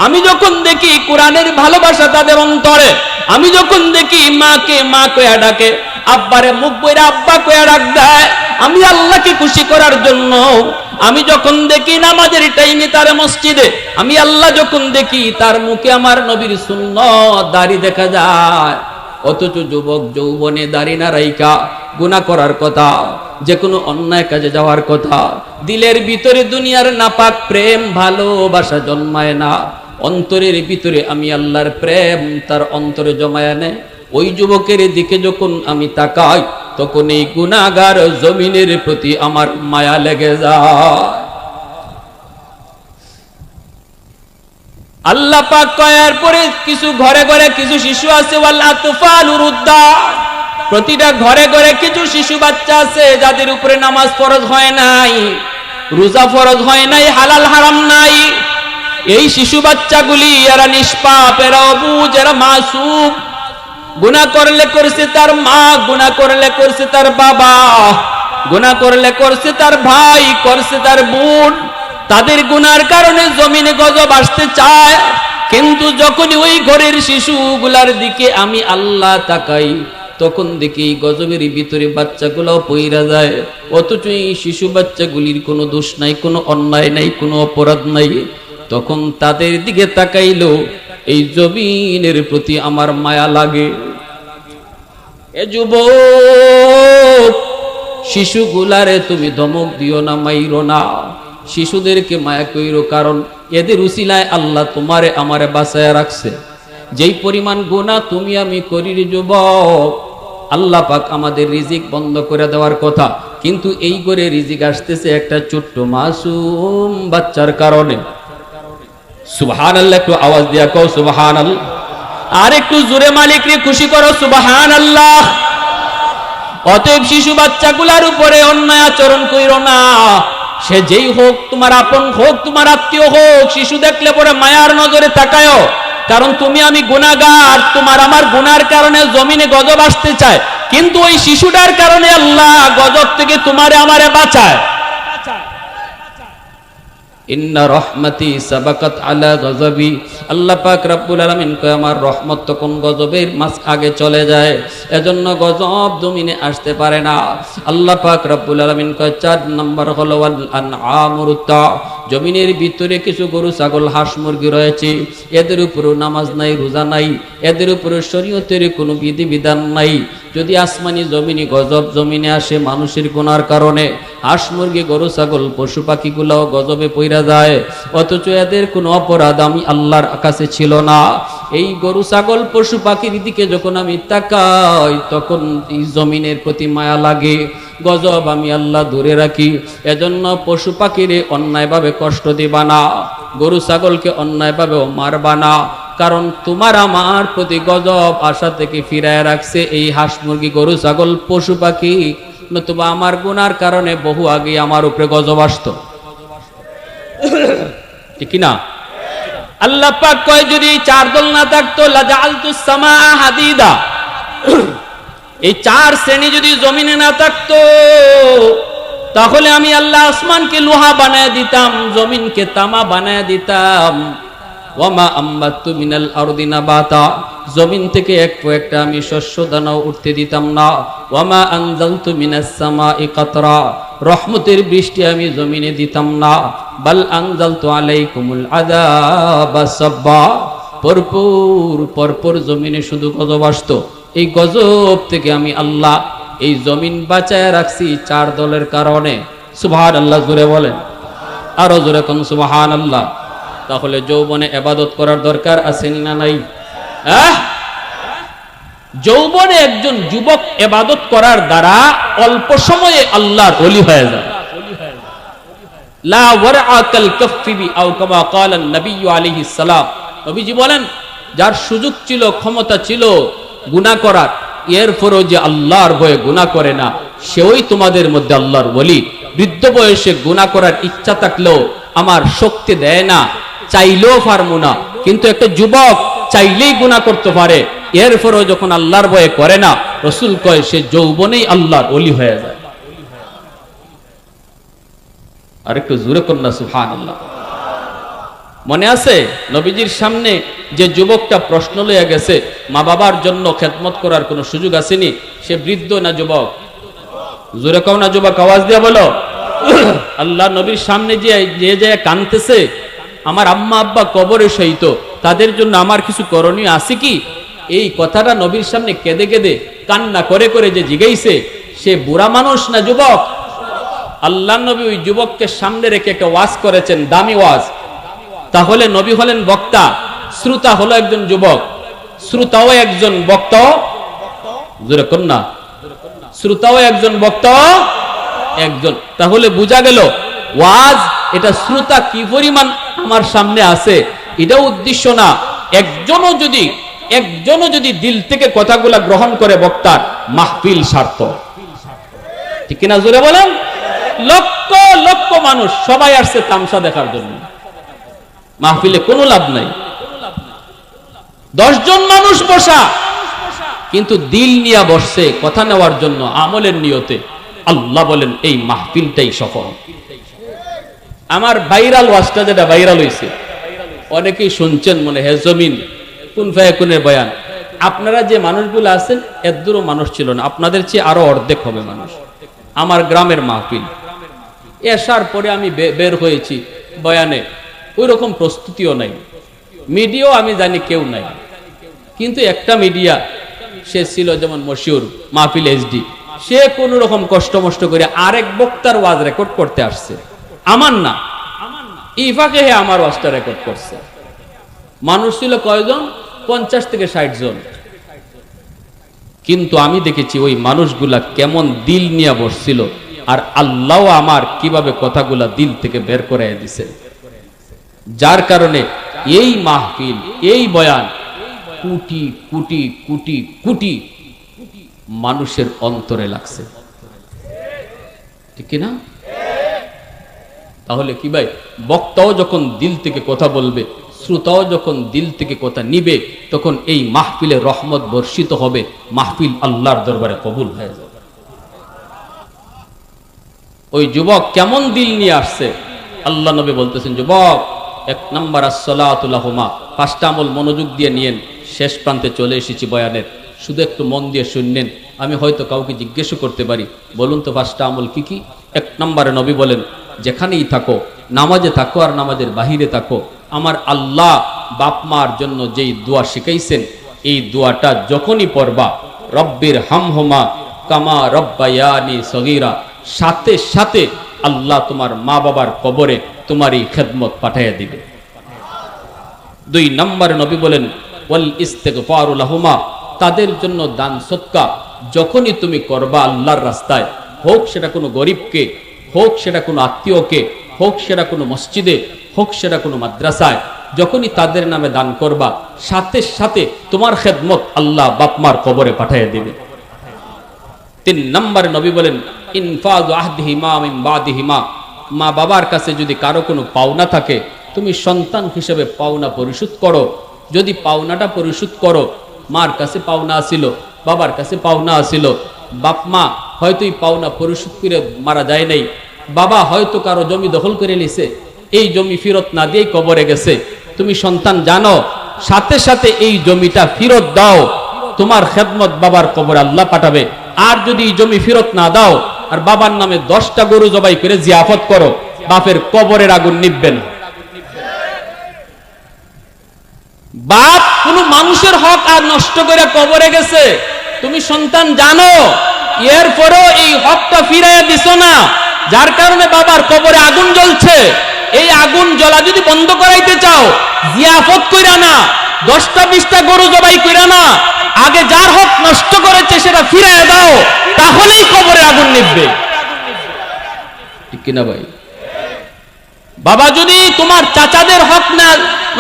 আমি যখন দেখি কোরআনের ভালোবাসা তাদের অন্তরে, আমি যখন দেখি মাকে মা কয়া ডাকে, আব্বারে মুখ বইরা আব্বা কয়া ডাক দেয়, আমি আল্লাহকে খুশি করার জন্য, আমি যখন দেখি নামাজের টাইমে তার মসজিদে, আমি আল্লাহ যখন দেখি তার মুখে আমার নবীর সুন্নাত দাড়ি দেখা যায়, অথচ যুবক যৌবনে দাড়ি না রাইকা গুনাহ করার কথা, যে কোনো অন্যায় কাজে যাওয়ার কথা, দিলের ভিতরে দুনিয়ার নাপাক প্রেম ভালোবাসা জন্মায় না, অন্তরের ভিতরে আমি আল্লাহর প্রেম তার অন্তরে জমায় নেয়। ওই যুবকের দিকে যখন আমি তাকাই, তখন এই গুনাহগার জমিনের প্রতি আমার মায়া লেগে যায়। আল্লাহ পাক কয়ার পরে কিছু ঘরে ঘরে কিছু শিশু আছে, ওয়াল আতফালু রুদ্দা, প্রতিটা ঘরে ঘরে কিছু শিশু বাচ্চা আছে যাদের উপরে নামাজ ফরজ হয় নাই, রোজা ফরজ হয় নাই, হালাল হারাম নাই। এই শিশু বাচ্চাগুলি এরা নিষ্পাপ, এরা অবুঝ, এরা মাসুম। গুনাহ করলে করছে তার মা, গুনাহ করলে করছে তার বাবা, গুনাহ করলে করছে তার ভাই, করছে তার বোন। তাদের গুনার কারণে জমিনে গজব আসতে চায়, কিন্তু যখনই ওই ঘরের শিশুগুলার দিকে আমি আল্লাহ তাকাই, তখন দেখি গজবের ভিতরে বাচ্চাগুলাও পইরা যায়, অথচ এই শিশু বাচ্চাগুলির কোনো দোষ নাই, কোনো অন্যায় নাই, কোনো অপরাধ নাই। তখন তাদের দিকে তাকাইলো এই জমিনের প্রতি আমার মায়া লাগে। এ যুবক, শিশুগুলারে তুমি ধমক দিও না, মাইরো না, শিশুদেরকে মায়া কইরো, কারণ এদের উসিলায় আল্লাহ তোমারে আমারে বাঁচায় রাখছে। যেই পরিমাণ গুনাহ তুমি আমি করি রে যুবক, আল্লাহ পাক আমাদের রিজিক বন্ধ করে দেওয়ার কথা, কিন্তু এই করে রিজিক আসতেছে একটা ছোট্ট মাসুম বাচ্চার কারণে। সুবহানাল্লাহ, একটু আওয়াজ দিয়া কও সুবহানাল্লাহ। আর একটু জোরে মালিককে খুশি করো সুবহানাল্লাহ। অতএব শিশু বাচ্চাগুলার উপরে অন্যায় আচরণ কইরো না। সে যেই হোক, তোমার আপন হোক, তোমার আত্মীয় হোক, শিশু দেখলে পরে মায়ার নজরে তাকায়ও। কারণ তুমি আমি গুনাহগার, তোমার আমার গুনার কারণে জমিনে গজব আসতে চায়, কিন্তু ওই শিশুটার কারণে আল্লাহ গজব থেকে তোমারে আমারে বাঁচায়। ইন্না রহমতি সাবাকাত আলা গজবি, আল্লাহ পাক রব্বুল আলামিন কয় আমার রহমত তখন গজবের মাঝ আগে চলে যায়, এজন্য গজব জমিনে আসতে পারে না। আল্লাহ পাক রব্বুল আলামিন কয় 4 নম্বর হলো ওয়াল আনআমুরতা, জমিনের ভিতরে কিছু গরু ছাগল হাঁস মুরগি রয়েছে, এদের উপরও নামাজ নাই, রোজা নাই, এদের উপরে শরীয়তের কোনো বিধিবিধান নাই। যদি আসমানি জমিনি গজব জমিনে আসে মানুষের গুনার কারণে, হাঁস মুরগি গরু ছাগল পশু পাখিগুলোও গজবে পইরা যায়, অথচ এদের কোনো অপরাধ আমি আল্লাহর কাছে ছিল না। এই গরু ছাগল পশু পাখির দিকে যখন আমি তাকাই, তখন এই জমিনের প্রতি মায়া লাগে, গজব আমি আল্লাহ দূরে রাখি। এজন্য পশু পাখিরে অন্যায়ভাবে কষ্ট দিবা না, গরু ছাগলকে অন্যায়ভাবেও মারবা না, কারণ তোমার আমার প্রতি গজব আশা থেকে ফিরায় রাখছে এই হাঁস মুরগি গরু ছাগল পশু পাখি, নতুবা আমার গুনার কারণে বহু আগে আমার উপরে গজব আসতো। ঠিক না? আল্লাহ পাক কয় যদি 4 দল না থাকতো লাজালতুস সামাআ হাদিদা, এই 4 শ্রেণী যদি জমিনে না থাকতো, তাহলে আমি আল্লাহ আসমানকে লোহা বানায় দিতাম, জমিনকে তামা বানায় দিতাম। ওয়ামা আম্মাতু মিনাল আরদি নাবাতা, জমিন থেকে একটা আমি শস্য দানাও উঠতে দিতাম না। ওয়ামা আনজালতু মিনাস সামাই কাতরা, রহমতের বৃষ্টি আমি জমিনে দিতাম না। বাল আনজালতু আলাইকুমুল আযাবা সাব্বা, পরপর জমিনে শুধু গজব আসতো। এই গজব থেকে আমি আল্লাহ এই জমিন বাঁচায় রাখছি 4 দলের কারণে। সুবহানাল্লাহ, জোরে বলেন, আরো জোরে কোন সুবহানাল্লাহ। তাহলে যৌবনে ইবাদত করার দরকার আছে না নাই? যৌবনে একজন যুবক ইবাদত করার দ্বারা অল্প সময়ে আল্লাহর ওলি হয়ে যায়। লা ওয়ারআ কাল কাফফি আও কামা ক্বালা নবী আলাইহিস সালাম, নবীজি বলেন যার সুযোগ ছিল, ক্ষমতা ছিল গুনাহ করার, এরপরও যে আল্লাহর ভয়ে গুনাহ করে না, সেই তোমাদের মধ্যে আল্লাহর ওলি। বৃদ্ধ বয়সে গুনাহ করার ইচ্ছা থাকলেও আমার শক্তি দেয় না, চাইলেও পারবো না, কিন্তু একটা যুবক চাইলেই গুনাহ করতে পারে, এরপরও যখন আল্লাহর ভয়ে করে না, রাসূল কয় সে যৌবনেই আল্লাহর ওলি হয়ে যায়। আর একটু জোরে কন্যা সুবহানাল্লাহ। মনে আছে নবীজির সামনে যে যুবকটা প্রশ্ন লইয়া গেছে, মা বাবার জন্য খেদমত করার কোনো সুযোগ আসেনি, সে বৃদ্ধ না যুবক? জোরে কও না যুবক, আওয়াজ দিয়া বলো। আল্লাহ নবীর সামনে যে কাঁদতেছে, আমার আম্মা আব্বা কবরে শহীদ, তাদের জন্য আমার কিছু করণীয় আছে কি? এই কথাটা নবীর সামনে কেঁদে কেঁদে কান্না করে করে যে জিগাইছে, সে বুড়া মানুষ না যুবক? আল্লাহ নবী ওই যুবককে সামনে রেখে একটা ওয়াজ করেছেন, দামি ওয়াজ। তাহলে নবী হলেন বক্তা, শ্রোতা হলো একজন যুবক, শ্রোতাও একজন বক্তা, জোরে কন্যা, শ্রোতাও একজন বক্তা একজন। তাহলে বোঝা গেল ওয়াজ এটা শ্রোতা কি পরিমাণ আমার সামনে আছে, এটা উদ্দেশ্য না। একজনও যদি দিল থেকে কথাগুলা গ্রহণ করে বক্তার, মাহফিল সার্থক। ঠিক কিনা জোরে বলেন? লক্ষ লক্ষ মানুষ সবাই আসছে তামসা দেখার জন্য, মাহফিলে কোনো লাভ নাই। 10 জন মানুষ বসা, কিন্তু দিল নিয়ে বসছে কথা নেওয়ার জন্য, আমলের নিয়তে। আল্লাহ বলেন এই মাহফিলটাই সফল। আমার ভাইরাল ওয়াজটা যেটা ভাইরাল হয়েছে, অনেকেই শুনছেন মনে হয়, জমিন কোন ফায়াকুনের বয়ান। আপনারা যে মানুষগুলো আছেন, এত দূরও মানুষ ছিল না, আপনাদের চেয়ে আরো অর্ধেক হবে মানুষ। আমার গ্রামের মাহফিল, এসার পরে আমি বের হয়েছি বয়ানে, ওই রকম প্রস্তুতিও নাই, মিডিয়াও আমি জানি কেউ নাই, কিন্তু একটা মিডিয়া সে ছিল যেমন মশিউর মাহফিল এইচডি, সে কোন রকম কষ্ট মষ্ট করে আরেক বক্তার ওয়াজ রেকর্ড করতে আসছে, আমার না। এই ফাঁকে হে আমার ওয়াজটা রেকর্ড করছে। মানুষ ছিল কয়জন? 50 থেকে 60 জন। কিন্তু আমি দেখেছি ওই মানুষগুলা কেমন দিল নিয়ে বসছিল, আর আল্লাহ আমার কিভাবে কথাগুলা দিল থেকে বের করে দিছে। যার কারণে এই মাহফিল, এই বয়ান কোটি কোটি কোটি কোটি মানুষের অন্তরে লাগছে, ঠিক না? তাহলে কি ভাই, বক্তাও যখন দিল থেকে কথা বলবে, শ্রোতাও যখন দিল থেকে কথা নিবে, তখন এই মাহফিলে রহমত বর্ষিত হবে, মাহফিল আল্লাহর দরবারে কবুল হয়ে যাবে। ওই যুবক কেমন দিল নিয়ে আসছে, আল্লাহ নবী বলতেছেন, যুবক 1 নাম্বার আসসালাতু লাহুমা, 5টা আমল মনোযোগ দিয়ে নিয়েন। শেষ প্রান্তে চলে এসেছি বয়ানের, শুধু একটু মন দিয়ে শুনলেন। আমি হয়তো কাউকে জিজ্ঞেসও করতে পারি, বলুন তো 5টা আমল কি কি? 1 নম্বরে নবী বলেন, যেখানেই থাকো, নামাজে থাকো আর নামাজের বাহিরে থাকো, আমার আল্লাহ বাপ মার জন্য যেই দোয়া শিখাইছেন, এই দোয়াটা যখনই পড়বা, রব্বির হামহুমা কামা রব্বায়ানি সগীরা, সাথে সাথে আল্লাহ তোমার মা বাবার কবরে তোমারই খেদমত পাঠাইয়া দিবে। 2 নম্বরে নবী বলেন, ওয়াল ইস্তিগফারু লাহুমা, তাদের জন্য দান সদকা যখনই তুমি করবা আল্লাহর রাস্তায়, হোক সেটা কোনো গরিবকে, হোক সেটা কোনো আত্মীয়কে, হোক সেটা কোনো মসজিদে, হোক সেটা কোনো মাদ্রাসায়, যখনই তাদের নামে দান করবা, সাথে সাথে তোমার খেদমত আল্লাহ বাপমার কবরে পাঠিয়ে দিবে। 3 নম্বরে নবী বলেন, ইনফাযু আহদিহিমা মিন বাদিহিমা, মা বাবার কাছে যদি কারো কোনো পাওনা থাকে, তুমি সন্তান হিসেবে পাওনা পরিশোধ করো। যদি পাওনাটা পরিশোধ করো, মার কাছে পাওনা আসিল, বাবার কাছে পাওনা আসিল, বাপ মা হয়তো এই পাওনা পরিশোধ করে মারা যায় নাই, বাবা হয়তো কারো জমি দখল করে নিছে, এই জমি ফেরত না দিয়েই কবরে গেছে, তুমি সন্তান জানো, সাথে সাথে এই জমিটা ফেরত দাও, তোমার খেদমত বাবার কবরে আল্লাহ পাঠাবে। আর যদি এই জমি ফেরত না দাও আর বাবার নামে 10টা গরু জবাই করে জিয়াফত করো, বাপের কবরের আগুন নিভবে না। বাপ কোন মানুষের হক আর নষ্ট করে কবরে গেছে, তুমি সন্তান জানো, এরপরেও এই হকটা ফিরাইয়া দিছো না, যার কারণে বাবার কবরে আগুন জ্বলছে। এই আগুন জ্বলা যদি বন্ধ করাইতে চাও, জিয়াফত কইরা না, 10টা 20টা গরু জবাই কইরা না, আগে যার হক নষ্ট করেছে সেটা ফিরাইয়া দাও, তাহলেই কবরে আগুন নিভবে, ঠিক কিনা ভাই? বাবা যদি তোমার চাচাদের হক না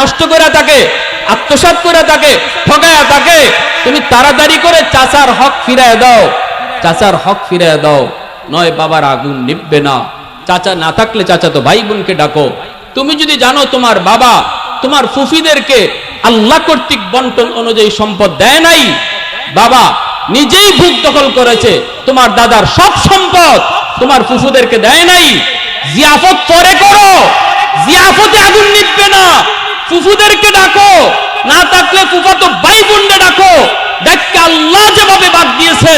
নষ্ট করে থাকে, আত্মসাৎ করে থাকে, ঠকায়া থাকে, তুমি তাড়াতাড়ি করে চাচার হক ফিরাইয়া দাও, চাচার হক ফিরাইয়া দাও, নয় বাবার আগুন নিভবে না। চাচা না থাকলে চাচা তো ভাই বোনকে ডাকো। তুমি যদি জানো তোমার বাবা তোমার ফুফিদেরকে আল্লাহ কর্তৃক বন্টন অনুযায়ী সম্পদ দেয় নাই, বাবা নিজেই ভূখ দখল করেছে, তোমার দাদার সব সম্পদ তোমার ফুফুদেরকে দেয় নাই, জিয়াফত পরে করো, জিয়াফতে আগুন নিভবে না, ফুফুদেরকে ডাকো, না থাকলে ফুফাতো ভাই বোনকে ডাকো, দেখকে আল্লাহ যেভাবে বাদ দিয়েছে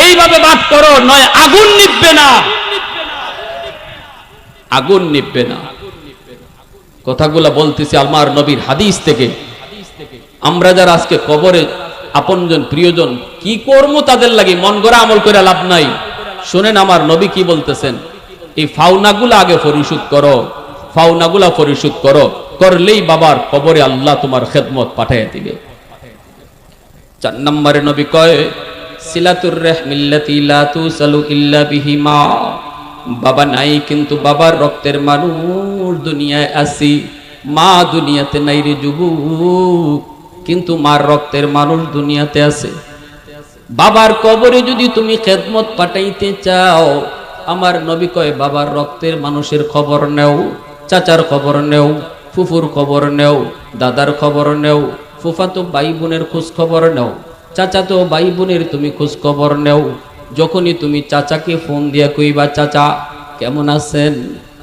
এইভাবে বাদ করো, নয় আগুন নিভবে না, আগুন নিভবে না। কথাগুলা বলতেছি আমার নবীর হাদিস থেকে। আমরা যারা আজকে কবরে আপনজন প্রিয়জন কি করবো তাদের লাগে মন গড়া আমল করে লাভ নাই। শুনেন আমার নবী কি বলতেছেন, এই ফাওনাগুলা আগে পরিশোধ করো, ফাওনাগুলা পরিশোধ করো, করলেই বাবার কবরে আল্লাহ তোমার খেদমত পাঠিয়ে দিবে। 4 নম্বরে নবী কয়, সিলাতুর রাহমিল্লাতি লা তুসালু ইল্লা বিহিমা, বাবা নাই কিন্তু বাবার রক্তের মানুষ দুনিয়ায় আসি, মা দুনিয়াতে নাই রে যুবক, কিন্তু মার রক্তের মানুষ দুনিয়াতে আছে। বাবার কবরে যদি তুমি খেদমত পাঠাইতে চাও, আমার নবী কয় বাবার রক্তের মানুষের খবর নেও, চাচার খবর নেও, ফুফুর খবর নেও, দাদার খবর নেও, ফুফাতো ভাই বোনের খোঁজ খবর নেও, চাচাতো ভাই বোনের তুমি খোঁজ খবর নেও। যখনই তুমি চাচাকে ফোন দিয়া কইবা, চাচা কেমন আছেন,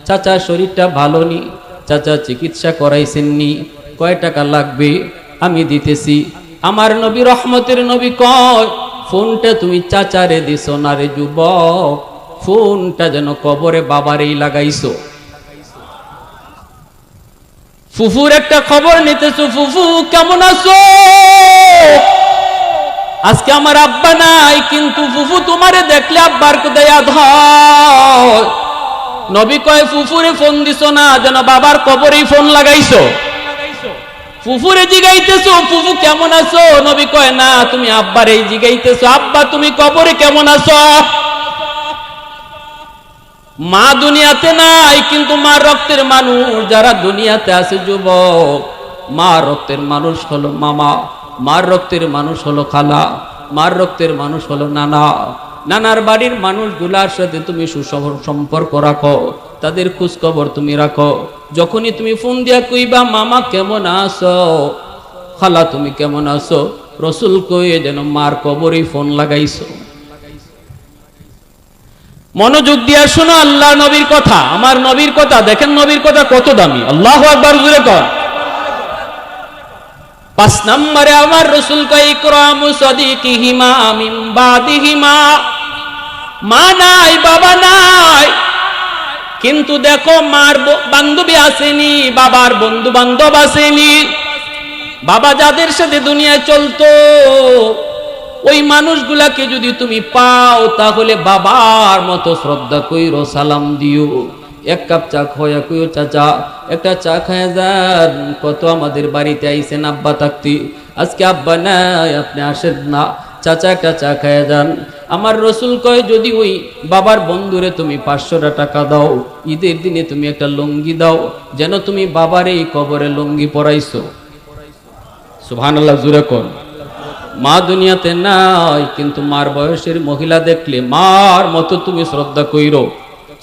চাচা শরীরটা ভালো নি, চাচা চিকিৎসা করাইছেননি, কয় টাকা লাগবে আমি দিতেছি। আমার নবী রহমতের নবী কয়, ফোনটা তুমি চাচারে দিছো না রে যুবক, ফোনটা যেন কবরে বাবারেই লাগাইছো। ফুফুর একটা খবর নিতেছো, ফুফু কেমন আছো, আজকে আমার আব্বা নাই, কিন্তু ফুফু তোমারে দেখলে আব্বার কোথায় আধ হয়, নবী কয় ফুফুরে ফোন দিছো না, যেন বাবার কবরেই ফোন লাগাইছো। ফুফুরে জিগাইতেছো ফুফু কেমন আছো, নবী কয় না তুমি আব্বারে জিগাইতেছো আব্বা তুমি কবরে কেমন আছো। মা দুনিয়াতে নাই, কিন্তু মা রক্তের মানুষ যারা দুনিয়াতে আছে যুবক, মা রক্তের মানুষ হলো মামা, মার রক্তের মানুষ হলো খালা, মার রক্তের মানুষ হলো নানা। নানার বাড়ির মানুষগুলার সাথে তুমি সুসম্পর্ক রাখো, তাদের খোঁজ খবর তুমি রাখো। যখনই তুমি ফোন দিয়া কইবা মামা কেমন আছো, খালা তুমি কেমন আছো, রসুল কয়ে যেন মার কবরে ফোন লাগাইছো। মনোযোগ দিয়া শোনো আল্লাহ নবীর কথা, আমার নবীর কথা। দেখেন নবীর কথা কত দামি, আল্লাহু আকবার জোরে কর। 5 নম্বরে আমার রসুল কয় ইকরামু সাদিকিহিমা মিন বাদিহিমা। মা নাই বাবা নাই, কিন্তু দেখো মার বান্ধবী আসেনি, বাবার বন্ধু বান্ধব আসেনি। বাবা যাদের সাথে দুনিয়ায় চলতো ওই মানুষগুলাকে যদি তুমি পাও, তাহলে বাবার মতো শ্রদ্ধা কইরো, সালাম দিও। 1 কাপ চা খাওয়া কইও চাচা একটা চা খায় যান। কত আমাদের বাড়িতে আইছেন আব্বা থাকতে, আজকে আব্বা নাই আপনি আসেন না, চাচা একটা চা খায় যান। আমার রসুল কয় যদি ওই বাবার বন্ধুরে তুমি 500 টাকা দাও, ঈদের দিনে তুমি একটা লুঙ্গি দাও, যেন তুমি বাবার এই কবরে লুঙ্গি পরাইছো। সুবহানাল্লাহ জোরে কোন। মা দুনিয়াতে নাই, কিন্তু মার বয়সের মহিলা দেখলে মার মতো তুমি শ্রদ্ধা কইরো।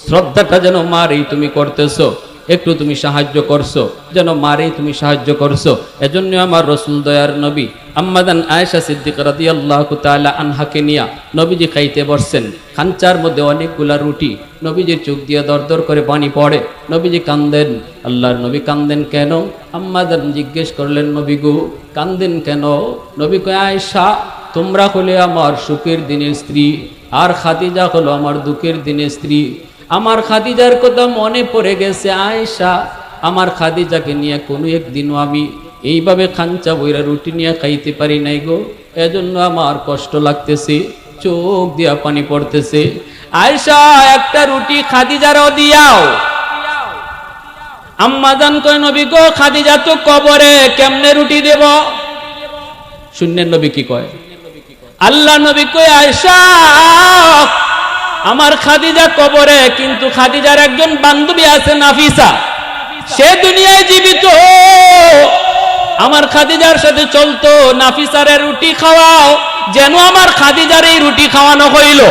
শ্রদ্ধাটা যেন মারেই তুমি করতেছো, একটু তুমি সাহায্য করছো, যেন মারেই তুমি সাহায্য করছো। এজন্য আমার রসুল দয়ার নবী আম্মাদান আয়েশা সিদ্দিকা রাদিয়াল্লাহু তাআলা আনহাকে নিয়া নবীজি খাইতে বসছেন। খাঞ্চার মধ্যে অনেকগুলা রুটি, নবীজির চোখ দিয়ে দরদর করে পানি পড়ে, নবীজি কান্দেন। আল্লাহর নবী কান্দেন কেন? আম্মাদান জিজ্ঞেস করলেন নবী গো কান্দেন কেন? নবী কয় আয়েশা তোমরা হলে আমার সুখের দিনের স্ত্রী, আর খাদিজা হলো আমার দুঃখের দিনের স্ত্রী। আমার খাদিজার কথা মনে পড়ে গেছে আয়েশা, আমার খাদিজাকে নিয়ে কোনো একদিনও আমি এইভাবে খাঞ্চা বইরা রুটি নিয়ে খাইতে পারি নাই গো, এজন্য আমার কষ্ট লাগতেছে, চোখ দিয়া পানি পড়তেছে। আয়েশা একটা রুটি খাদিজারও দিয়াও। আম্মাজান কয় নবী গো খাদিজা তো কবরে, কেমনে রুটি দেব? শুনলেন নবী কি কয়? আল্লাহ নবী কয় আয়েশা আমার খাদিজা কবরে, কিন্তু খাদিজার একজন বান্ধবী আছে নাফিসা, সে দুনিয়ায় জীবিত, আমার খাদিজার সাথে চলতো, নাফিসারে রুটি খাওয়াও, যেন আমার খাদিজার এই রুটি খাওয়ানো হইল।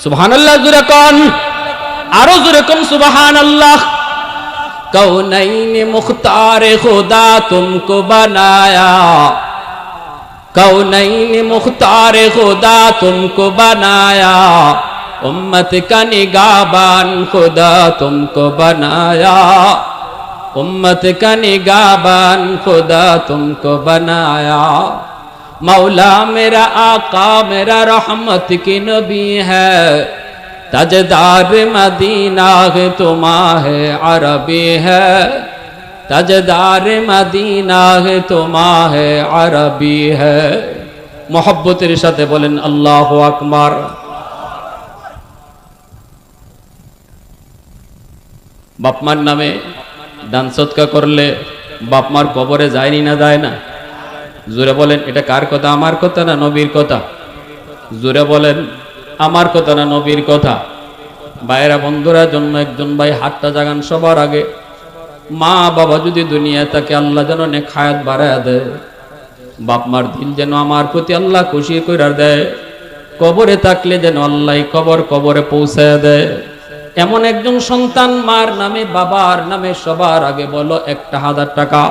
সুবহানাল্লাহ জোরে কোন, আরো জোরে কোন সুবহানাল্লাহ। কৌনাইনে মুখতারে খুদা তুমকো বানায়া, কৌনাইনে মুখতারে খুদা তুমকো বানায়া, উম্মত का निगाहबान खुदा तुमको बनाया, उम्मत का निगाहबान खुदा तुमको बनाया। मौला मेरा आका मेरा रहमत की नबी है, ताजदार मदीना है तुम्हारे अरबी है, ताजदार मदीना है तुम्हारे अरबी है। मोहब्बतेर साथे बोलेन अल्लाहु আকবার। বাপমার নামে দান সদকা করলে বাপমার কবরে যায়নি না যায় না? জোরে বলেন এটা কার কথা? আমার কথা না নবীর কথা? জোরে বলেন আমার কথা না নবীর কথা? ভাইরা বন্ধুরা জন্য একজন ভাই হাতটা জাগান সবার আগে। মা বাবা যদি দুনিয়ায় থাকে আল্লাহ যেন নেক হায়াত বাড়ায় দেয়, বাপমার দিল যেন আমার প্রতি আল্লাহ খুশি কইরা দেয়, কবরে থাকলে যেন আল্লাহ কবরে পৌঁছায় দেয়। এমন একজন সন্তান মার নামে বাবার নামে সবার আগে বলো 1000 টাকা।